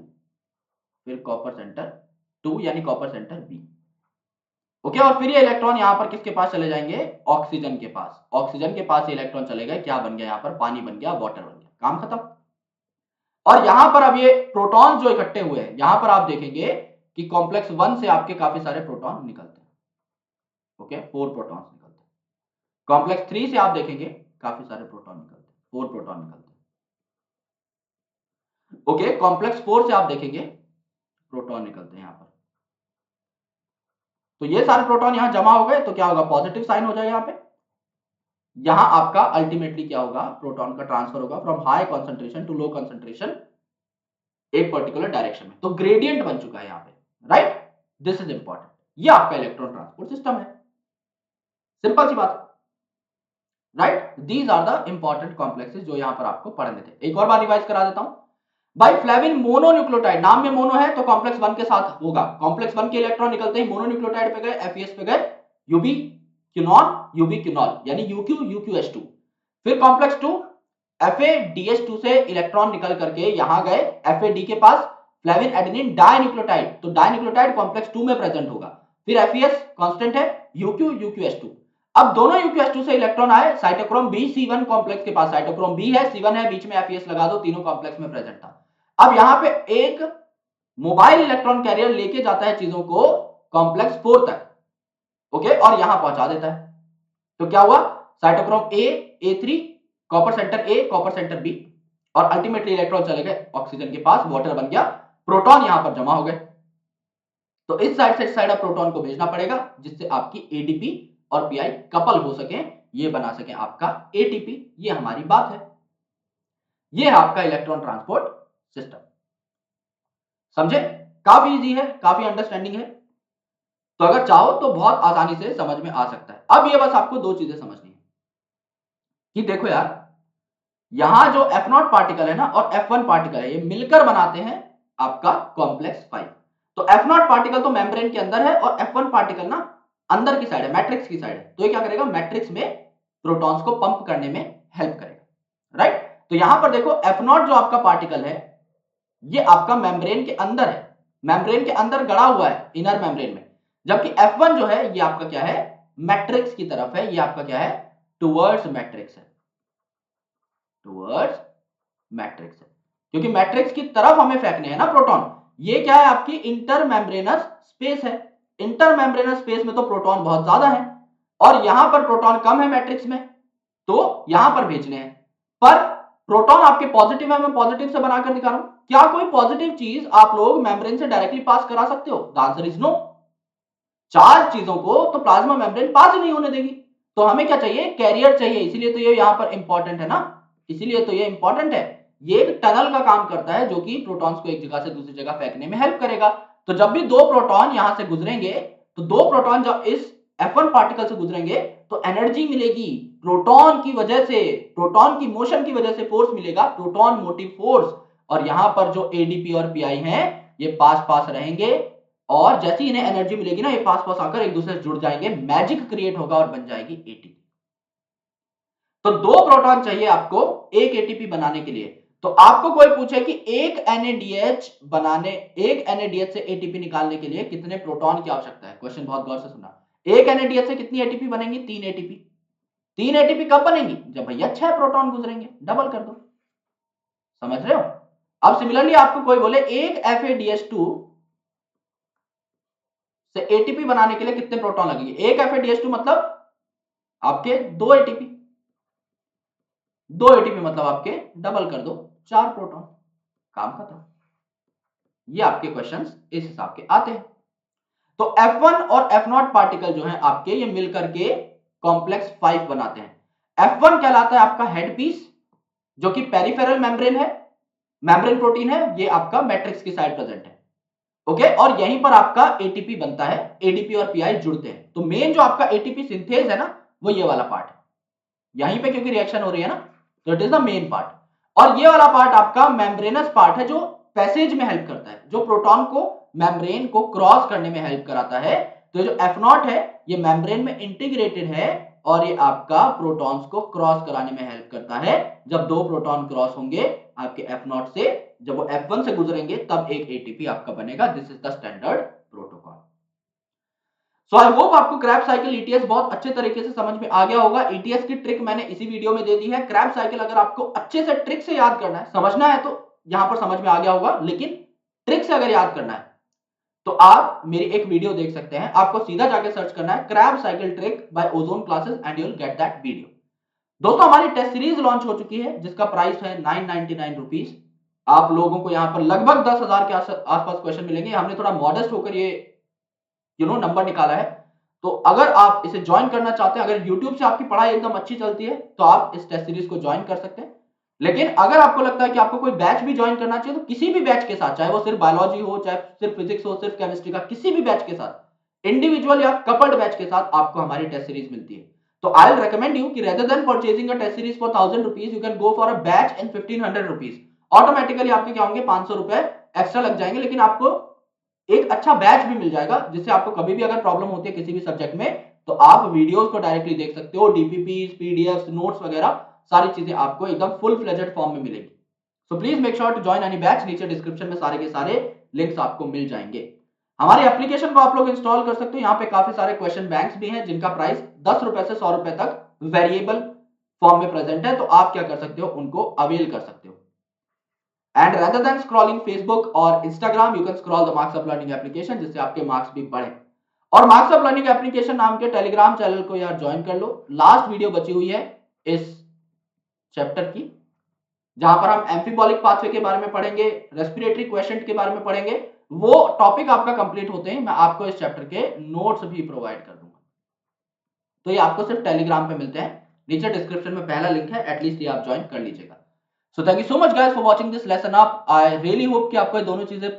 फिर कॉपर सेंटर 2 यानी कॉपर सेंटर बी। ओके, और फिर ये इलेक्ट्रॉन यहां पर किसके पास चले जाएंगे, ऑक्सीजन के पास। ऑक्सीजन के पास ये इलेक्ट्रॉन चले गए, क्या बन गया यहां पर, पानी बन गया, वाटर बन गया, काम खत्म। और यहां पर अब ये प्रोटॉन जो इकट्ठे हुए हैं, यहां पर आप देखेंगे कि कॉम्प्लेक्स 1 से आपके काफी सारे प्रोटॉन निकलते हैं। ओके, 4 प्रोटॉन्स निकलते हैं। कॉम्प्लेक्स 3 से आप देखेंगे काफी सारे प्रोटॉन निकलते हैं, 4 प्रोटॉन निकलते हैं। ओके, कॉम्प्लेक्स 4 से आप देखेंगे प्रोटॉन निकलते हैं यहां पर। तो ये सारे प्रोटॉन यहां जमा हो गए, तो क्या होगा, पॉजिटिव साइन हो जाएगा यहां पे। यहां आपका अल्टीमेटली क्या होगा, प्रोटॉन का ट्रांसफर होगा from high concentration to low concentration एक पर्टिकुलर डायरेक्शन में। तो ग्रेडियंट बन चुका है यहां पे, राइट। This is important. ये आपका इलेक्ट्रॉन ट्रांसपोर्ट सिस्टम है, सिंपल सी बात, right. These are the important complexes जो यहां पर आपको पढ़ने थे। एक और बार रिवाइज करा देता हूं। भाई फ्लेविन मोनोन्यूक्लियोटाइड, नाम में मोनो है तो कॉम्प्लेक्स 1 के साथ होगा। कॉम्प्लेक्स 1 के इलेक्ट्रॉन निकलते ही मोनोन्यूक्लियोटाइड पे गए, एफईएस पे गए, यूबी क्यूनॉन, यूबी क्यूनॉल यानी यूक्यू यूक्यूएस2। फिर कॉम्प्लेक्स 2 FADH2 से इलेक्ट्रॉन निकल करके यहां गए FAD के पास, फ्लेविन एडेनिन डाइन्यूक्लियोटाइड, तो डाइन्यूक्लियोटाइड कॉम्प्लेक्स 2 में प्रेजेंट होगा। फिर FES कांस्टेंट है, यूक्यू यूक्यूएस2। अब दोनों यूक्यूएस2 से इलेक्ट्रॉन आए साइटोक्रोम बी C1 कॉम्प्लेक्स के पास, साइटोक्रोम बी है, C1 है, बीच में FES लगा दो, तीनों कॉम्प्लेक्स में प्रेजेंट था। अब यहां पे एक मोबाइल इलेक्ट्रॉन कैरियर लेके जाता है चीजों को कॉम्प्लेक्स 4 तक, ओके, और यहां पहुंचा देता है। तो क्या हुआ, cytochrome A, A3, copper centre A, copper centre B, और अल्टीमेटली इलेक्ट्रॉन चले गए ऑक्सीजन के पास, वाटर बन गया, प्रोटॉन यहां पर जमा हो गए। तो इस साइड से इस साइड अब प्रोटॉन को भेजना पड़ेगा, जिससे आपकी एडीपी और पीआई कपल हो सके, ये बना सके आपका एटीपी। ये हमारी बात है, ये है आपका इलेक्ट्रॉन ट्रांसपोर्ट सिस्टम। समझे, काफी इजी है, काफी अंडरस्टैंडिंग है। तो अगर चाहो तो बहुत आसानी से समझ में आ सकता है। अब ये बस आपको दो चीजें समझनी है कि देखो यार, यहां जो F0 पार्टिकल है ना और F1 पार्टिकल है, ये मिलकर बनाते हैं आपका कॉम्प्लेक्स 5। तो F0 पार्टिकल तो मेम्ब्रेन के अंदर है और F1 पार्टिकल ना अंदर की साइड है, मैट्रिक्स की साइड है। तो ये क्या करेगा, मैट्रिक्स में प्रोटॉन्स को पंप करने में हेल्प करेगा, राइट। तो यहां पर देखो F0 जो आपका पार्टिकल है, ये आपका मेम्ब्रेन के अंदर है, मेम्ब्रेन के अंदर गड़ा हुआ है इनर मेम्ब्रेन में। जबकि F1 जो है ये आपका क्या है, मैट्रिक्स की तरफ है, ये आपका क्या है, टुवर्ड्स मैट्रिक्स है, टुवर्ड्स मैट्रिक्स है, क्योंकि मैट्रिक्स की तरफ हमें फेंकने हैं ना प्रोटॉन। ये क्या है, आपकी इंटर मेम्ब्रेनस स्पेस है। इंटर मेम्ब्रेनस स्पेस में तो प्रोटॉन बहुत ज्यादा है, और यहां पर प्रोटॉन कम है मैट्रिक्स में, तो यहां पर भेजने हैं। पर प्रोटॉन आपके पॉजिटिव है, मैं पॉजिटिव से बनाकर दिखा रहा हूं। क्या कोई पॉजिटिव चीज आप लोग मेम्ब्रेन से डायरेक्टली पास करा सकते हो, द आंसर इज नो। चार चीजों को तो प्लाज्मा मेम्ब्रेन पास ही नहीं होने देगी। तो हमें क्या चाहिए, कैरियर चाहिए, इसीलिए तो ये यहां पर इंपॉर्टेंट है ना, इसीलिए तो ये इंपॉर्टेंट है। ये एक टनल का काम करता है जो कि प्रोटॉन्स को एक जगह से दूसरी जगह फेंकने में हेल्प करेगा। तो जब भी दो प्रोटॉन यहां से गुजरेंगे, तो दो प्रोटॉन जब इस F1 पार्टिकल से गुजरेंगे तो एनर्जी मिलेगी प्रोटॉन की वजह से, प्रोटॉन की मोशन की वजह से फोर्स मिलेगा, प्रोटॉन मोटिव फोर्स। और यहां पर जो एडीपी और पीआई हैं, ये पास पास रहेंगे, और जैसे ही इन्हें एनर्जी मिलेगी ना, ये पास पास आकर एक दूसरे से जुड़ जाएंगे, मैजिक क्रिएट होगा और बन जाएगी एटीपी। तो दो प्रोटॉन चाहिए आपको एक एटीपी बनाने के लिए। तो आपको कोई पूछे कि एक NADH बनाने, एक NADH से एटीपी निकालने के लिए कितने प्रोटॉन की आवश्यकता है, क्वेश्चन बहुत गौर से सुनना। एक NADH से कितनी एटीपी बनेंगी, 3 एटीपी। 3 एटीपी कब बनेंगी, जब भैया 6 प्रोटॉन गुजरेंगे, डबल कर दो। समझ रहे हो। अब सिमिलरली आपको कोई बोले एक FADH2 से एटीपी बनाने के लिए कितने प्रोटॉन लगेंगे, एक FADH2 मतलब आपके 2 एटीपी, 2 एटीपी मतलब आपके डबल कर दो, 4 प्रोटॉन, काम खत्म। ये आपके क्वेश्चंस इस हिसाब के आते हैं। तो F1 और F0 पार्टिकल जो है आपके, ये मिलकर के कॉम्प्लेक्स 5 बनाते हैं। F1 कहलाता है आपका हेड पीस, जो कि पेरिफेरल मेम्ब्रेन है, मेम्ब्रेन प्रोटीन है, ये आपका मैट्रिक्स की साइड प्रेजेंट है। ओके, और यहीं पर आपका एटीपी बनता है, एडीपी और पीआई जुड़ते हैं। तो मेन जो आपका एटीपी सिंथेज है ना, वो ये वाला पार्ट है, यहीं पे क्योंकि रिएक्शन हो रही है ना, तो it is the main part. और ये वाला पार्ट आपका मेम्ब्रेनस पार्ट है, जो पैसेज में हेल्प करता है, जो प्रोटॉन को मेम्ब्रेन को क्रॉस करने में हेल्प कराता है। तो जो एफ नॉट है, ये मेम्ब्रेन में इंटीग्रेटेड है और ये आपका प्रोटॉन्स को क्रॉस कराने में हेल्प करता है। जब दो प्रोटॉन क्रॉस होंगे आपके एफ नॉट से, जब वो एफ वन से गुजरेंगे, तब एक एटीपी आपका बनेगा। This is the standard protocol. So I hope आपको क्रैब साइकिल ईटीएस बहुत अच्छे तरीके से समझ में आ गया होगा। ईटीएस की ट्रिक मैंने इसी वीडियो में दे दी है। क्रैब साइकिल अगर आपको अच्छे से ट्रिक से याद करना है, समझना है, तो यहां पर समझ में आ गया होगा, लेकिन ट्रिक से अगर याद करना है तो आप मेरी एक वीडियो देख सकते हैं। आपको सीधा जाके सर्च करना है Krebs cycle trick bye ozone classes and you will get that video. दोस्तों, हमारी टेस्ट सीरीज लॉन्च हो चुकी है, जिसका प्राइस है 999 रुपीज। आप लोगों को यहां पर लगभग 10,000 के आसपास क्वेश्चन मिलेंगे। हमने थोड़ा मॉडेस्ट होकर ये नंबर निकाला है। तो अगर आप इसे ज्वाइन करना चाहते हैं, अगर YouTube से आपकी पढ़ाई एकदम अच्छी चलती है, तो आप इस टेस्ट सीरीज को ज्वाइन कर सकते हैं। लेकिन अगर आपको लगता है कि आपको कोई बैच भी ज्वाइन करना चाहिए, तो किसी भी बैच के साथ, चाहे वो सिर्फ बायोलॉजी हो, चाहे सिर्फ फिजिक्स हो, सिर्फ केमिस्ट्री का किसी भी बैच के साथ, इंडिविजुअल या कपल्ड बैच के साथ आपको हमारी टेस्ट सीरीज मिलती है। तो आई विल रेकमेंड यू कि rather than purchasing a test series for 1000 rupees, you can go for a batch in 1500 rupees. Automatically आपके क्या होंगे, 500 रुपए एक्स्ट्रा लग जाएंगे, लेकिन आपको एक अच्छा बैच भी मिल जाएगा, जिससे आपको कभी भी अगर प्रॉब्लम होती है किसी भी सब्जेक्ट में, तो आप वीडियोस को डायरेक्टली देख सकते हो। डीपीपी, पीडीएफ, नोट्स वगैरह सारी चीजें आपको एकदम फुल फ्लेजेड फॉर्म में मिलेगी। So please make sure to join any batch. नीचे डिस्क्रिप्शन में सारे के सारे लिंक्स आपको मिल जाएंगे। हमारे एप्लीकेशन को आप लोग इंस्टॉल कर सकते हो। यहाँ पे काफी सारे क्वेश्चन बैंक्स भी हैं, जिनका प्राइस 10 रुपए से 100 रुपए तक वेरिएबल फॉर्म में प्रेजेंट है। तो आप क्या कर सकते हो, उनको अवेल कर सकते हो। And rather than scrolling Facebook और Instagram, you can scroll the Marks of Learning application, जिससे आपके मार्क्स भी बढ़े। और मार्क्स ऑफ लर्निंग एप्लीकेशन नाम के टेलीग्राम चैनल को यार ज्वाइन कर लो। लास्ट वीडियो बची हुई है इस चैप्टर की, जहां पर हम एम्फिबॉलिक पाथवे के बारे में पढ़ेंगे, रेस्पिरेटरी क्वेश्चन के बारे में पढ़ेंगे। वो टॉपिक आपका कंप्लीट होते ही मैं आपको इस चैप्टर के नोट्स भी प्रोवाइड कर दूंगा। तो ये आपको सिर्फ टेलीग्राम पे मिलते हैं। नीचे डिस्क्रिप्शन में पहला लिंक है, एटलीस्ट ये आप ज्वाइन कर लीजिएगा। So thank you so much guys for watching this lesson up. I really hope कि आपको ये दोनों चीजें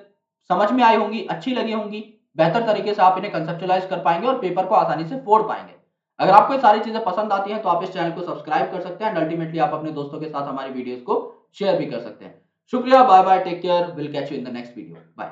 समझ में आई होंगी, अच्छी लगी होंगी। बेहतर तरीके से आप इन्हें कंसेप्चुअलाइज कर पाएंगे और पेपर को आसानी से फोड़ पाएंगे। अगर आपको ये सारी चीजें पसंद आती हैं, तो आप इस चैनल को सब्सक्राइब कर सकते हैं एंड अल्टीमेटली आप अपने दोस्तों के साथ हमारी वीडियोस को शेयर भी कर सकते हैं। शुक्रिया, bye bye, take care, will catch you in the next video, bye.